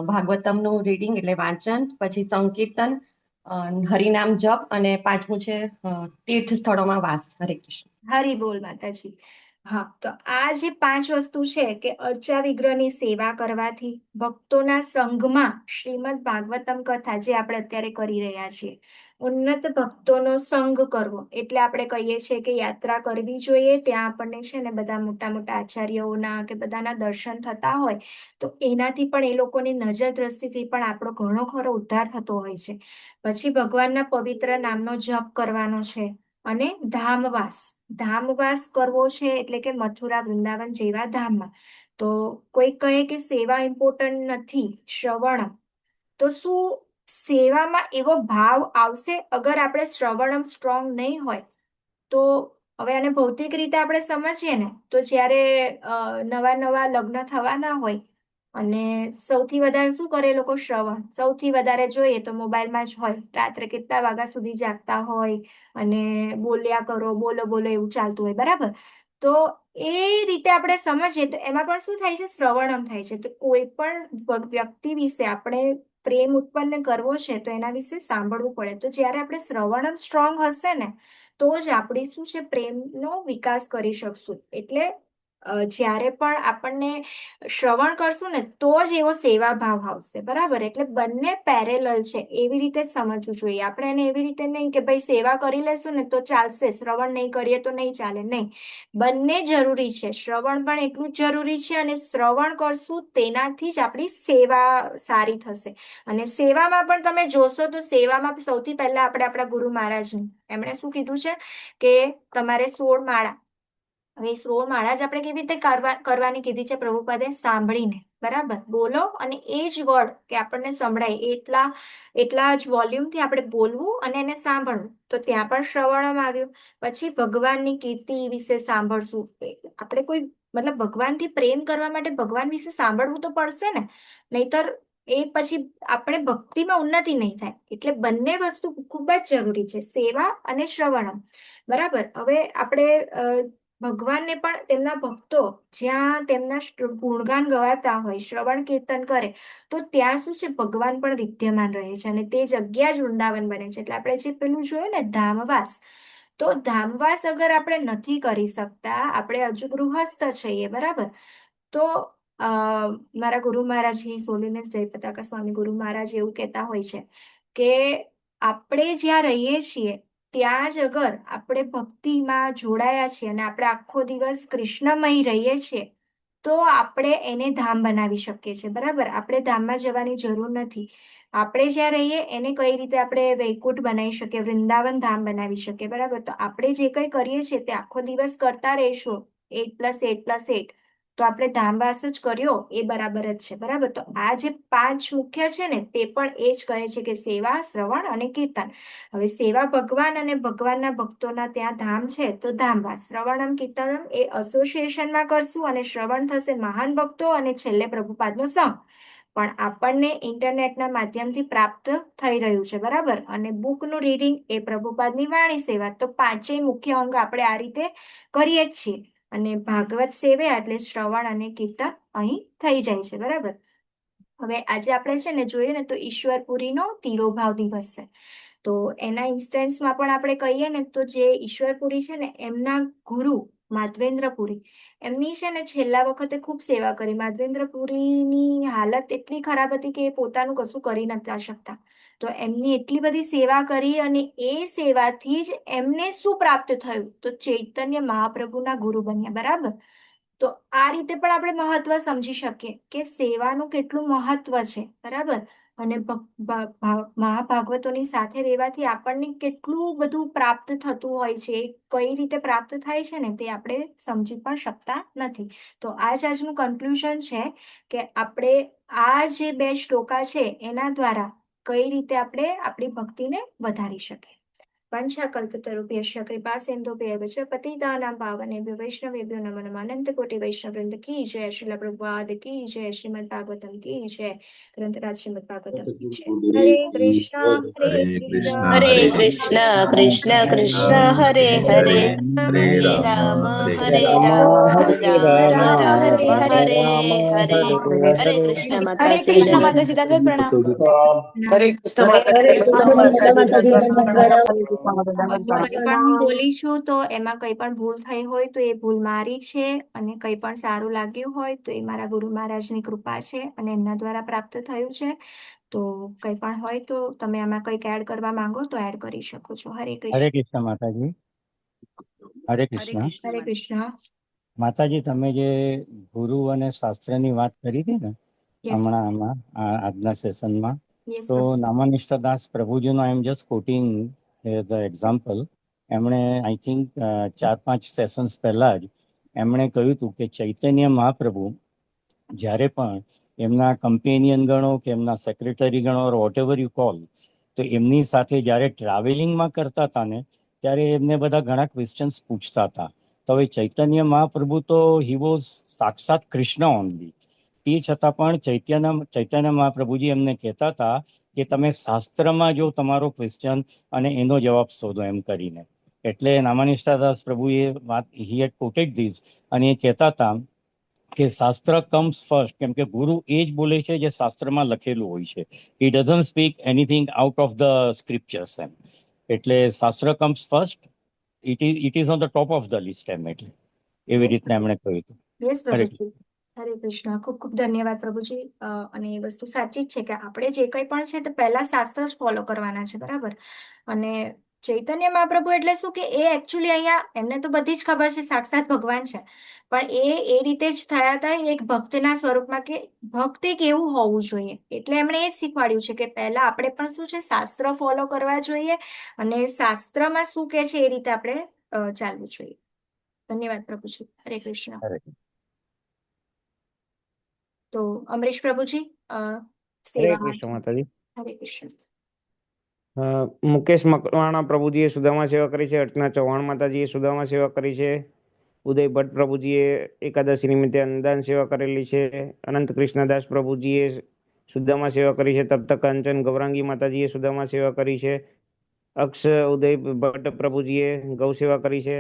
N: ભાગવતમનું રીડિંગ એટલે વાંચન, પછી સંકીર્તન, હરિનામ જપ અને પાંચમું છે તીર્થ સ્થળોમાં વાસ. હરે કૃષ્ણ.
A: હરિ બોલ માતાજી. હા, તો આ જે 5 વસ્તુ છે કે અર્ચા વિગ્રહની સેવા કરવાથી, ભક્તોના સંઘમાં શ્રીમદ ભાગવતમ કથા જે આપણે અત્યારે કરી રહ્યા છીએ, ઉન્નત ભક્તોનો સંગ કરવો, એટલે આપણે કહીએ છીએ કે યાત્રા કરવી જોઈએ. ત્યાં આપણને છે ને બધા મોટા મોટા આચાર્યોના કે બધાના દર્શન થતા હોય, તો એનાથી પણ એ લોકોની નજર દ્રષ્ટિથી પણ આપણો ઘણો ખરો ઉદ્ધાર થતો હોય છે. પછી ભગવાનના પવિત્ર નામનો જપ કરવાનો છે. અને ધામવાસ કરવો છે, એટલે કે મથુરા વૃંદાવન જેવા ધામમાં. તો કોઈ કહે કે સેવા ઇમ્પોર્ટન્ટ નથી, શ્રવણમ. તો શું સેવામાં એવો ભાવ આવશે અગર આપણે શ્રવણમ સ્ટ્રોંગ નહીં હોય તો? હવે આને ભૌતિક રીતે આપણે સમજીએ ને, તો જ્યારે નવા નવા લગ્ન થવાના હોય અને સૌથી વધારે શું કરે લોકો? શ્રવણ. સૌથી વધારે જોઈએ તો મોબાઈલમાં જ હોય, રાત્રે કેટલા વાગ્યા સુધી જાગતા હોય અને બોલ્યા કરો, બોલો બોલો એવું ચાલતું હોય, બરાબર? તો એ રીતે આપણે સમજીએ તો એમાં પણ શું થાય છે? શ્રવણમ થાય છે. તો કોઈ પણ વ્યક્તિ વિશે આપણે પ્રેમ ઉત્પન્ન કરવો છે તો એના વિશે સાંભળવું પડે. તો જ્યારે આપણે શ્રવણમ સ્ટ્રોંગ હશે ને, તો જ આપણી શું છે, પ્રેમનો વિકાસ કરી શકશું. એટલે જ્યારે પણ આપણને શ્રવણ કરશું ને, તો જ એવો સેવા ભાવ આવશે, બરાબર? એટલે બંને પેરેલલ છે, એવી રીતે જ સમજવું જોઈએ. આપણે એને એવી રીતે નહીં કે ભાઈ સેવા કરી લેશું ને તો ચાલશે, શ્રવણ નહીં કરીએ તો નહીં ચાલે. નહીં, બંને જરૂરી છે. શ્રવણ પણ એટલું જ જરૂરી છે, અને શ્રવણ કરશું તેનાથી જ આપણી સેવા સારી થશે. અને સેવામાં પણ તમે જોશો તો સેવામાં સૌથી પહેલા આપણે આપણા ગુરુ મહારાજની, એમણે શું કીધું છે કે તમારે 16 માળા. હવે 16 માળા જ આપણે કેવી રીતે કરવાની કીધી છે પ્રભુપાદે? સાંભળીને, બરાબર? બોલો અને એ જ વર્ડ કે આપણને સંભળાય એટલા જ વોલ્યુમથી આપણે બોલવું અને એને સાંભળવું. તો ત્યાં પણ શ્રવણમ આવ્યું. પછી ભગવાનની કીર્તિ વિશે સાંભળશું. આપણે કોઈ મતલબ ભગવાનથી પ્રેમ કરવા માટે ભગવાન વિશે સાંભળવું તો પડશે ને, નહીતર એ પછી આપણે ભક્તિમાં ઉન્નતિ નહીં થાય. એટલે બંને વસ્તુ ખૂબ જ જરૂરી છે, સેવા અને શ્રવણમ, બરાબર? હવે આપણે ભગવાનને પણ તેમના ભક્તો જ્યાં તેમના ગુણગાન ગવાતા હોય, શ્રવણ કીર્તન કરે, તો ત્યાં શું છે? ભગવાન પણ વિદ્યમાન રહે છે અને તે જગ્યા જ વૃંદાવન બને છે. એટલે આપણે જે પેલું જોયું ને ધામવાસ, તો ધામવાસ અગર આપણે નથી કરી શકતા, આપણે હજુ ગૃહસ્થ છીએ, બરાબર? તો મારા ગુરુ મહારાજ સોલીનેસ જયપતાકા સ્વામી ગુરુ મહારાજ એવું કહેતા હોય છે કે આપણે જ્યાં રહીએ છીએ ત્યાં જ અગર આપણે ભક્તિમાં જોડાયા છીએ અને આપણે આખો દિવસ કૃષ્ણમય રહીએ છીએ, તો આપણે એને ધામ બનાવી શકીએ છીએ, બરાબર? આપણે ધામમાં જવાની જરૂર નથી. આપણે જ્યાં રહીએ એને કઈ રીતે આપણે વૈકુંઠ બનાવી શકીએ, વૃંદાવન ધામ બનાવી શકીએ, બરાબર? તો આપણે જે કંઈ કરીએ છીએ તે આખો દિવસ કરતા રહીશું 8+8+8, તો આપણે ધામવાસ જ કર્યો એ બરાબર જ છે, બરાબર? તો આ જે 5 મુખ્ય છે ને, તે પણ એ જ કહે છે કે સેવા, શ્રવણ અને કીર્તન. હવે સેવા ભગવાન અને ભગવાનના ભક્તોના ત્યાં ધામ છે, તો ધામવાસ. શ્રવણમ કીર્તનમ એ એસોસિએશનમાં કરશું અને શ્રવણ થશે મહાન ભક્તો અને છેલ્લે પ્રભુપાદનો સંગ. પણ આપણને ઇન્ટરનેટના માધ્યમથી પ્રાપ્ત થઈ રહ્યું છે, બરાબર? અને બુકનું રીડિંગ એ પ્રભુપાદની વાણી સેવા. તો 5 મુખ્ય અંગ આપણે આ રીતે કરીએ જ છીએ. અને ભાગવત સેવા એટલે શ્રવણ અને કીર્તન અહીં થઈ જાય છે, બરાબર? હવે આજે આપણે છે ને જોઈએ ને તો ઈશ્વરપુરીનો તિરોભાવ દિવસ છે. તો એના ઇન્સ્ટન્સમાં પણ આપણે કહીએ ને તો જે ઈશ્વરપુરી છે ને, એમના ગુરુ માધવેન્દ્રપુરી, એમની છે ને છેલ્લા વખતે ખૂબ સેવા કરી. માધવેન્દ્રપુરીની હાલત એટલી ખરાબ હતી કે એ પોતાનું કશું કરી નતા શકતા. તો એમની એટલી બધી સેવા કરી અને એ સેવાથી જ એમને શું પ્રાપ્ત થયું? તો ચૈતન્ય મહાપ્રભુના ગુરુ બન્યા, બરાબર? તો આ રીતે પણ આપણે મહત્વ સમજી શકીએ કે સેવાનું કેટલું મહત્વ છે, બરાબર? અને મહાભાગવતોની સાથે રહેવાથી આપણને કેટલું બધું પ્રાપ્ત થતું હોય છે. કઈ રીતે પ્રાપ્ત થાય છે ને, તે આપણે સમજી પણ શકતા નથી. તો આ જ આજનું કન્ક્લુઝન છે કે આપણે આ જે 2 શ્લોકા છે એના દ્વારા કઈ રીતે આપણે આપણી ભક્તિને વધારી શકીએ. वंशाकल्पतरुभ्यश्च कृपा सिन्धुभ्यः च पतितानां पावनेभ्यो वैष्णवेभ्यो नमो नमः। अनंत कोटि वैष्णव वृंद की जय। श्रील प्रभुपाद की जय। श्रीमद् भागवतम की जय। ग्रंथराज श्रीमद् भागवतम की जय। हरे कृष्णा
B: हरे कृष्णा
E: हरे
B: हरे
E: कृष्ण
B: कृष्णा
E: कृष्ण कृष्ण हरे हरे
B: हरे
E: हरे
B: राम
E: राम
B: हरे
E: हरे
C: राम
E: राम
C: हरे
E: राम
C: राम
E: राम
C: हरे
E: हरे
C: राम
E: हरे
C: हरे
E: हरे
C: हरे
E: कृष्ण
M: हरे
E: माताजी
M: कृष्ण
E: दंडवत
M: माताजी दंडवत प्रणाम।
O: हरे कृष्ण माता
E: हरे
O: जी
E: कृष्ण माताजी दंडवत प्रणाम।
A: કંઈ પણ હું બોલી છું તો એમાં કંઈ પણ ભૂલ થઈ હોય તો એ ભૂલ મારી છે, અને કંઈ પણ સારું લાગ્યું હોય તો એ મારા ગુરુ મહારાજની કૃપા છે અને એમના દ્વારા પ્રાપ્ત થયું છે. તો કંઈ પણ હોય તો તમે આમાં કંઈક એડ કરવા માંગો તો એડ કરી શકો છો. હરે
F: હરે
A: કૃષ્ણ.
F: કૃષ્ણ માતાજી. હરે કૃષ્ણ
A: હરે કૃષ્ણ.
F: માતાજી, તમે જે ગુરુ અને શાસ્ત્રની વાત કરી હતી ને
A: યસ
F: હમણાં આમાં આજના સેશનમાં,
A: યસ
F: તો નામાનિષ્ઠ દાસ પ્રભુજીનો I am just quoting the example. એમણે આઈ થિંક 4-5 સેશન્સ પહેલા જ એમણે કહ્યું હતું કે ચૈતન્ય મહાપ્રભુ જ્યારે પણ એમના કમ્પેનિયન ગણો કે એમના સેક્રેટરી ગણો વોટ એવર યુ કોલ, તો એમની સાથે જ્યારે ટ્રાવેલિંગમાં કરતા હતા ને ત્યારે એમને બધા ઘણા ક્વેશ્ચન્સ પૂછતા હતા. તો હવે ચૈતન્ય મહાપ્રભુ તો હી વોઝ સાક્ષાત કૃષ્ણ ઓનલી. તે છતાં પણ ચૈતન્ય મહાપ્રભુજી એમને કહેતા હતા કે તમે શાસ્ત્રમાં જો તમારો ક્વેશ્ચન અને એનો જવાબ શોધો એમ કરીને. એટલે નામાનિષ્ઠાદાસ પ્રભુએ વાત હી હેડ કોટેડ ધીસ, અને એ કહેતા હતા કે શાસ્ત્ર કમ્સ ફર્સ્ટ, કેમ કે ગુરુ એ જ બોલે છે જે શાસ્ત્રમાં લખેલું હોય છે. He doesn't speak anything out of the scriptures એમ. એટલે શાસ્ત્ર comes first, it is on the top of the list એમ. એટલે એવી રીતના એમણે કહ્યું હતું.
A: યસ
F: હરે
A: પ્રભુજી. હરે કૃષ્ણ. ખૂબ ખૂબ ધન્યવાદ પ્રભુજી. અને એ વસ્તુ સાચી જ છે કે આપણે જે કંઈ પણ છે તે પહેલા શાસ્ત્ર જ ફોલો કરવાના છે, બરાબર. અને ચૈતન્ય મહાપ્રભુ એટલે શું કે એ એકચ્યુઅલી અહીંયા એમને તો બધી જ ખબર છે, સાક્ષાત ભગવાન છે, પણ એ રીતે જ થયા હતા એક ભક્તના સ્વરૂપમાં કે ભક્તિ કેવું હોવું જોઈએ. એટલે એમણે એ જ શીખવાડ્યું છે કે પહેલા આપણે પણ શું છે શાસ્ત્ર ફોલો કરવા જોઈએ, અને શાસ્ત્રમાં શું કે છે એ રીતે આપણે ચાલવું જોઈએ. ધન્યવાદ પ્રભુજી. હરે કૃષ્ણ.
F: હરે
A: તો અમરીશ પ્રભુજી
C: હરે
A: સેવા
C: કૃષ્ણ માતાજી.
A: હરે કૃષ્ણ.
C: મુકેશ મકવાણા પ્રભુજીએ સુદામા સેવા કરી છે. અર્ચના ચૌહાણ માતાજીએ સુદામા સેવા કરી છે. ઉદય ભટ્ટ પ્રભુજીએ એકાદશી નિમિત્તે અન્નદાન સેવા કરેલી છે. અનંત કૃષ્ણદાસ પ્રભુજીએ સુદામા સેવા કરી છે. તપ્ત કાંચન ગૌરાંગી માતાજીએ સુદામા સેવા કરી છે. અક્ષ ઉદય ભટ્ટ પ્રભુજીએ ગૌ સેવા કરી છે.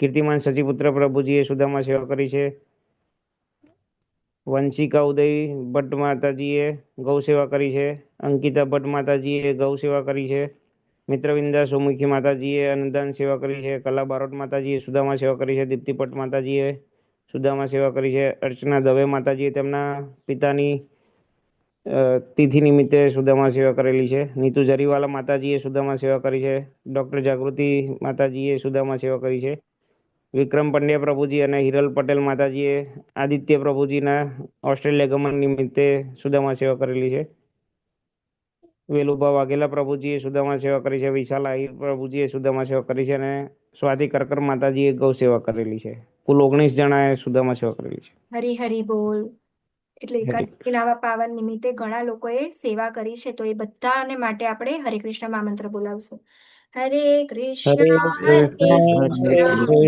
C: કીર્તિમાન સચીપુત્ર પ્રભુજીએ સુદામા સેવા કરી છે. વંશિકા ઉદય ભટ્ટ માતાજીએ ગૌ સેવા કરી છે. અંકિતા ભટ્ટ માતાજીએ ગૌ સેવા કરી છે. મિત્રવિંદા સોમુખી માતાજીએ અન્નદાન સેવા કરી છે. કલા બારોટ માતાજીએ સુદામા સેવા કરી છે. દીપ્તિ ભટ્ટ માતાજીએ સુદામા સેવા કરી છે. અર્ચના દવે માતાજીએ તેમના પિતાની તિથિ નિમિત્તે સુદામા સેવા કરેલી છે. નીતુ જરીવાલા માતાજીએ સુદામા સેવા કરી છે. ડૉક્ટર જાગૃતિ માતાજીએ સુદામા સેવા કરી છે. વિક્રમ પંડ્યા પ્રભુજી અને હિરલ પટેલ માતાજીએ આદિત્ય પ્રભુજીના ઓસ્ટ્રેલિયા ગમન નિમિત્તે સુદામા સેવા કરેલી છે. વેલુભા વાઘેલા પ્રભુજીએ સુદામા સેવા કરી છે. વિશાલ આહિર પ્રભુજીએ સુદામા સેવા કરી છે. અને સ્વાતિ કરકર માતાજીએ ગૌ સેવા કરેલી છે. કુલ 19 જણાએ સુદામા સેવા કરેલી છે.
A: હરી હરી બોલ. એટલે એકાદશી આવા પાવન નિમિત્તે ઘણા લોકોએ સેવા કરી છે, તો એ બધાને માટે આપણે હરે કૃષ્ણ મહામંત્ર બોલાવશું. હરે કૃષ્ણ
C: હરે
A: હરે
C: કૃષ્ણ હરે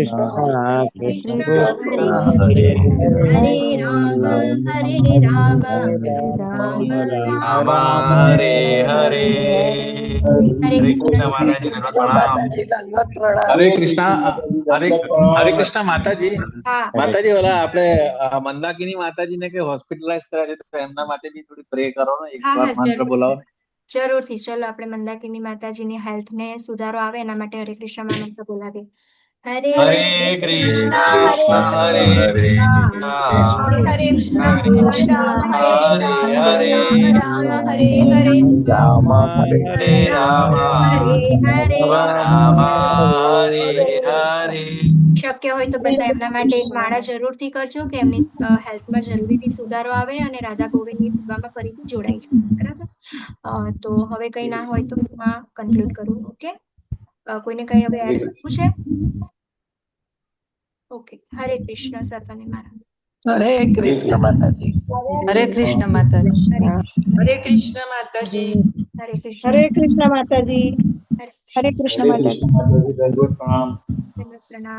A: કૃષ્ણ
C: કૃષ્ણ
A: હરે
C: હરે
A: હરે રામ હરે રામ રામ
O: राम
A: રામ
O: हरे हरे
A: હરે
O: हरे
A: કૃષ્ણ.
O: कृष्ण माता जी दंडवत प्रणाम।
P: હરે કૃષ્ણ હરે કૃષ્ણ માતાજી.
A: હા
P: માતાજી ઓલા આપણે મંદાકિની માતાજીને કે હોસ્પિટલાઇઝ કર્યા છે, તો એમના માટે બી થોડી પ્રે કરો ને, એક
A: હા
P: વાર
A: હા
P: મંત્ર બોલાવો ને.
A: જરૂરથી. ચલો આપણે મંદાકિની માતાજીની હેલ્થને સુધારો આવે એના માટે હરે કૃષ્ણ મહામંત્ર બોલાવીએ. હરે
O: हरे
A: કૃષ્ણ
O: कृष्ण
A: હરે
O: हरे
A: કૃષ્ણ
M: હરે
A: કૃષ્ણ
M: કૃષ્ણ હરે રામ હરે
O: हरे
M: રામ
O: हरे
M: રામ રામ હરે હરે
C: રામ
O: हरे राम
A: હરે હરે
O: राम हरे हरे।
A: શક્ય હોય તો બધા એમના માટે એક માળા જરૂરથી કરજો કે એમની હેલ્થમાં જલ્દીથી સુધારો આવે અને રાધા ગોવિંદની સેવામાં ફરીથી જોડાઈ જાય. બરાબર. તો હવે કંઈ ના હોય તો કન્ક્લુડ કરું. ઓકે. કોઈને કંઈ હવે એડ કરવું છે? ઓકે. હરે કૃષ્ણ સર્વને મારા.
O: हरे कृष्ण माता जी।
E: હરે કૃષ્ણ માતાજી.
A: હરે
O: हरे कृष्ण माता जी।
A: હરે કૃષ્ણ.
K: હરે કૃષ્ણ માતાજી.
A: હરે
K: હરે કૃષ્ણ
P: હરે
K: માતાજી.
P: કૃષ્ણ માતાજી, દંડવત પ્રણામ.
A: પ્રણામ.